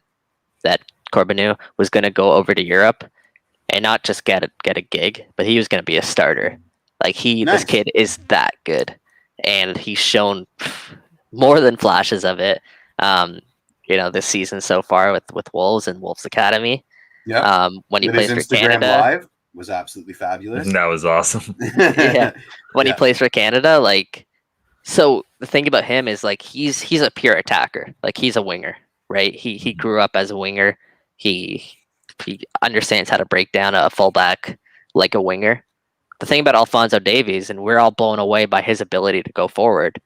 Corbenu was going to go over to Europe and not just get a gig, but he was going to be a starter. Like this kid is that good, and he's shown more than flashes of it. This season so far with Wolves and Wolves Academy. Yeah. When he plays for Instagram Canada, Live was absolutely fabulous. That was awesome. When he plays for Canada, like, so the thing about him is like he's a pure attacker. Like he's a winger, right? He grew up as a winger. He understands how to break down a fullback like a winger. The thing about Alphonso Davies, and we're all blown away by his ability to go forward.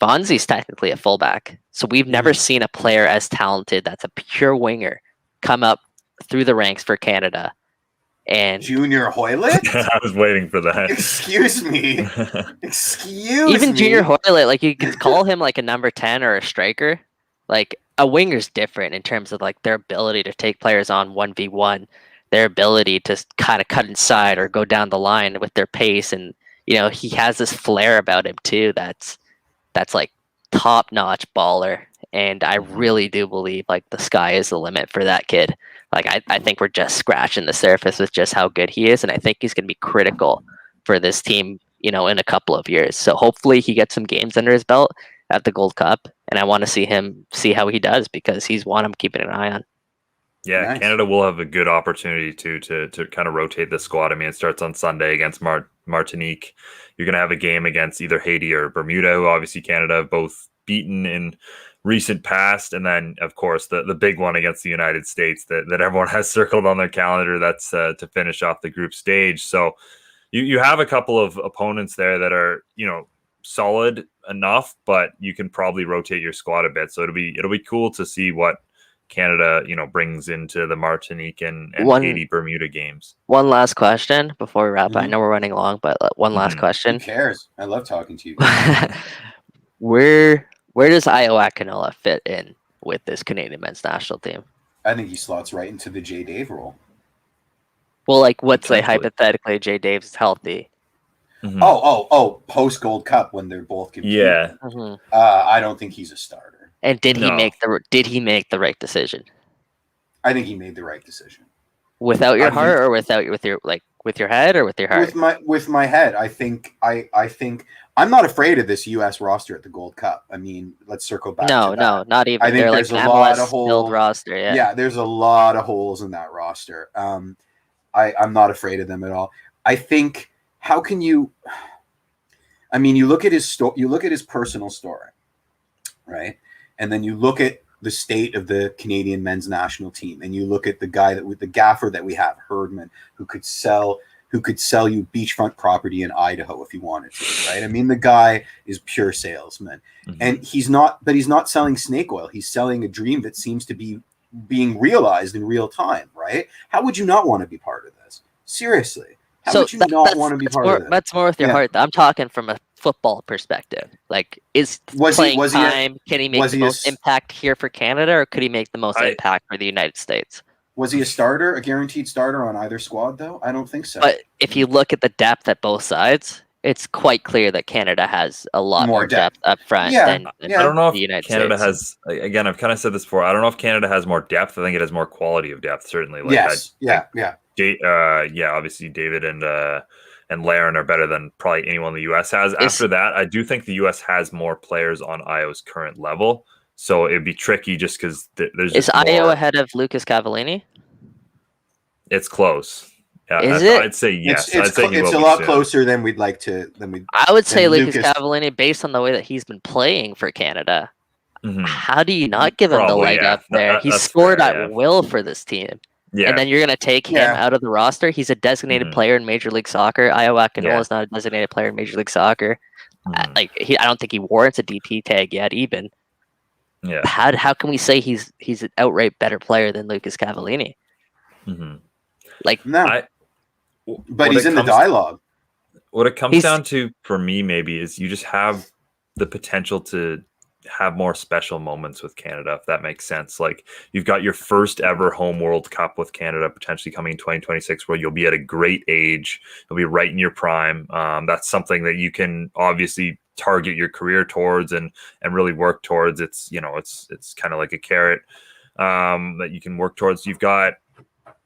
Fonzie's technically a fullback, so we've never seen a player as talented that's a pure winger come up through the ranks for Canada. And Junior Hoylett? I was waiting for that. Excuse me. Even Junior Hoylett, like you could call him like a number 10 or a striker. Like a winger's different in terms of like their ability to take players on 1v1, their ability to kind of cut inside or go down the line with their pace. And, he has this flair about him too. That's like top-notch baller. And I really do believe like the sky is the limit for that kid. Like I think we're just scratching the surface with just how good he is, and I think he's going to be critical for this team, in a couple of years. So hopefully he gets some games under his belt at the Gold Cup, and I want to see how he does because he's one I'm keeping an eye on. Yeah, nice. Canada will have a good opportunity to kind of rotate the squad. I mean, it starts on Sunday against Martinique. You're going to have a game against either Haiti or Bermuda, who obviously Canada have both beaten in recent past, and then of course the big one against the United States that everyone has circled on their calendar. That's to finish off the group stage. So you have a couple of opponents there that are solid enough, but you can probably rotate your squad a bit. So it'll be cool to see what Canada brings into the Martinique and Haiti Bermuda games. One last question before we wrap up. I know we're running long, but one last question. Who cares? I love talking to you. Where does Iowa Canola fit in with this Canadian men's national team? I think he slots right into the Jay Dave role. Well, like, let's say hypothetically Jay Dave's healthy. Oh! Post Gold Cup when they're both competing. Yeah. I don't think he's a starter. And did he make the right decision? I think he made the right decision. Without your heart, or with your head, or with your heart? With my head. I think I'm not afraid of this U.S. roster at the Gold Cup. I mean, let's circle back. No, not even. I think they're there's like a lot of holes. Roster. Yeah, there's a lot of holes in that roster. I'm not afraid of them at all. I think. How can you? I mean, you look at his you look at his personal story, right? And then you look at the state of the Canadian men's national team, and you look at the guy the gaffer that we have, Herdman, who could sell you beachfront property in Idaho if he wanted to, right? I mean, the guy is pure salesman, and he's not selling snake oil. He's selling a dream that seems to be being realized in real time, right? How would you not want to be part of this? Seriously. How would you not want to be part of it? That's more with your heart. I'm talking from a football perspective. Like, can he make the most impact here for Canada, or could he make the most impact for the United States? Was he a guaranteed starter on either squad, though? I don't think so. But if you look at the depth at both sides, it's quite clear that Canada has a lot more depth up front than I don't know if the United Canada States. has. Again, I've kind of said this before. I don't know if Canada has more depth. I think it has more quality of depth. Certainly, yes, obviously David and and Laren are better than probably anyone the U.S. has. After that, I do think the U.S. has more players on Io's current level, so it'd be tricky just because there's just Is Io more. ahead of Lucas Cavallini? It's close. Yeah, Is it? I'd say yes. It's I'd say a lot closer than we'd like to. I would say Lucas Lucas Cavallini, based on the way that he's been playing for Canada. Mm-hmm. How do you not give him the Probably, leg yeah. up there? He That's scored fair, at will for this team. Yeah. And then you're going to take him out of the roster? He's a designated player in Major League Soccer. Iowa Akinola is not a designated player in Major League Soccer. I don't think he warrants a DP tag yet, even. Yeah. How can we say he's an outright better player than Lucas Cavallini? Mm-hmm. Like, no. But he's in the dialogue. What it comes down to for me, maybe, is you just have the potential to have more special moments with Canada, if that makes sense. Like, you've got your first ever home World Cup with Canada potentially coming in 2026, where you'll be at a great age. You'll be right in your prime. That's something that you can obviously target your career towards and really work towards. It's kind of like a carrot that you can work towards. You've got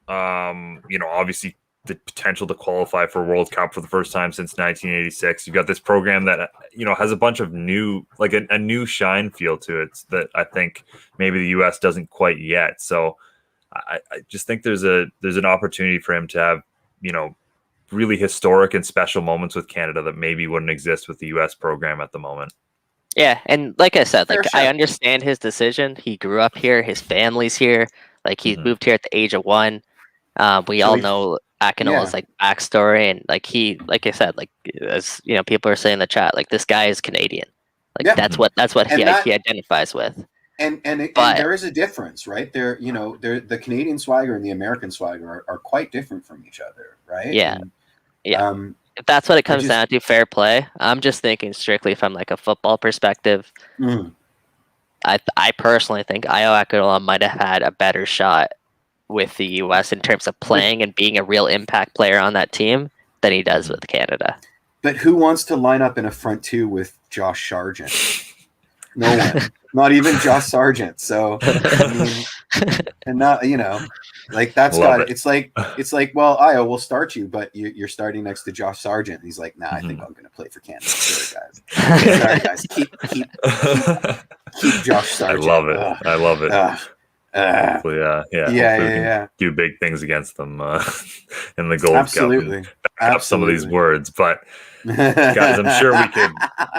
obviously the potential to qualify for a World Cup for the first time since 1986. You've got this program that has a bunch of new, like a new shine feel to it that I think maybe the U.S. doesn't quite yet. So I just think there's an opportunity for him to have really historic and special moments with Canada that maybe wouldn't exist with the U.S. program at the moment. Yeah, and like I said, I understand his decision. He grew up here, his family's here. Like, he moved here at the age of 1. We all know Akinola's backstory, and like I said, as people are saying in the chat, like, this guy is Canadian. Like, that's what he identifies with. And there is a difference, right? The Canadian swagger and the American swagger are quite different from each other, right? Yeah. If that's what it comes down to, fair play. I'm just thinking strictly from like a football perspective. I personally think Io Akinola might have had a better shot with the U.S. in terms of playing and being a real impact player on that team than he does with Canada. But who wants to line up in a front two with Josh Sargent? No one. Not even Josh Sargent. So, and not, like, that's it's like, well, Io, we'll start you, but you're starting next to Josh Sargent. And he's like, nah, I think I'm going to play for Canada. Sorry, guys. Keep Josh Sargent. I love it. Yeah. Do big things against them in the Gold Cup. And back up some of these words, but guys, I'm sure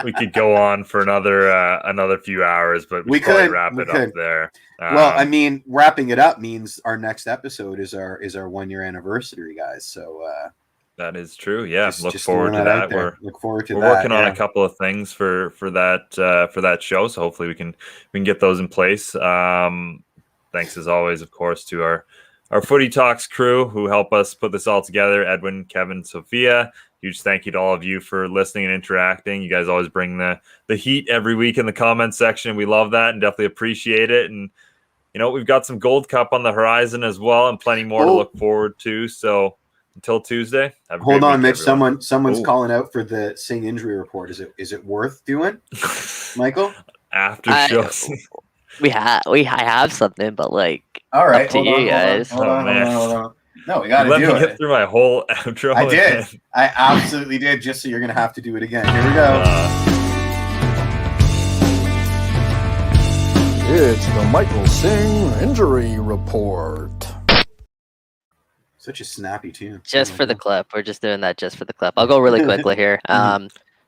we could go on for another few hours, but we could wrap it up there. Well, I mean, wrapping it up means our next episode is our 1 year anniversary, guys. So that is true. Yeah, look forward to that. We're working on a couple of things for that show, so hopefully we can get those in place. Thanks as always, of course, to our Footy Talks crew who help us put this all together. Edwin, Kevin, Sophia. Huge thank you to all of you for listening and interacting. You guys always bring the heat every week in the comments section. We love that and definitely appreciate it. And we've got some Gold Cup on the horizon as well, and plenty more to look forward to. So until Tuesday, hold on, Mitch. Someone's calling out for the Singh injury report. Is it worth doing, Michael? After show. I have something, but all right, up to you guys. Hold on. No, we got to do it. Let me get through my whole outro. I did. I absolutely did. Just so you're going to have to do it again. Here we go. It's the Michael Singh injury report. Such a snappy tune. Just for the clip. We're just doing that just for the clip. I'll go really quickly here.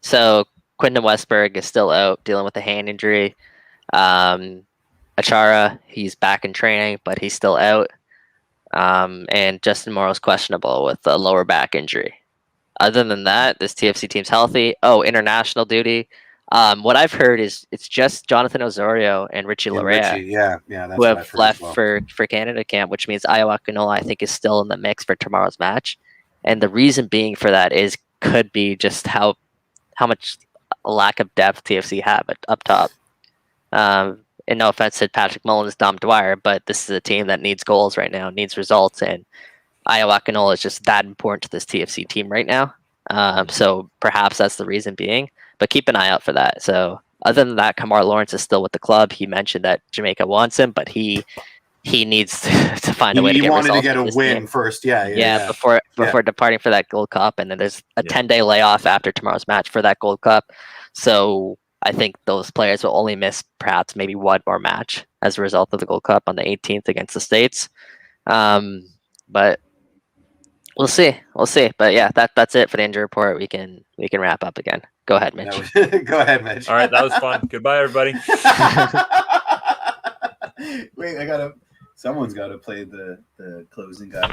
So Quinton Westberg is still out dealing with a hand injury. Achara, he's back in training, but he's still out. And Justin Morrow's questionable with a lower back injury. Other than that, this TFC team's healthy. Oh, international duty. What I've heard is it's just Jonathan Osorio and Richie Larea that's who have left for Canada camp, which means Io Akinola, I think, is still in the mix for tomorrow's match. And the reason being for that could be just how much lack of depth TFC have up top. And no offense to Patrick Mullins, Dom Dwyer, but this is a team that needs goals right now, needs results, and Io Akinola is just that important to this TFC team right now. So perhaps that's the reason being, but keep an eye out for that. So other than that, Kamar Lawrence is still with the club. He mentioned that Jamaica wants him, but he he needs to find a way to He get wanted to results get a in this win game. first. Yeah. Before departing for that Gold Cup, and then there's a 10-day layoff after tomorrow's match for that Gold Cup. So I think those players will only miss perhaps maybe one more match as a result of the Gold Cup on the 18th against the States. But we'll see. But yeah, that's it for the injury report. We can wrap up again. Go ahead, Mitch. Go ahead, Mitch. All right, that was fun. Goodbye, everybody. Wait, someone's got to play the closing guy.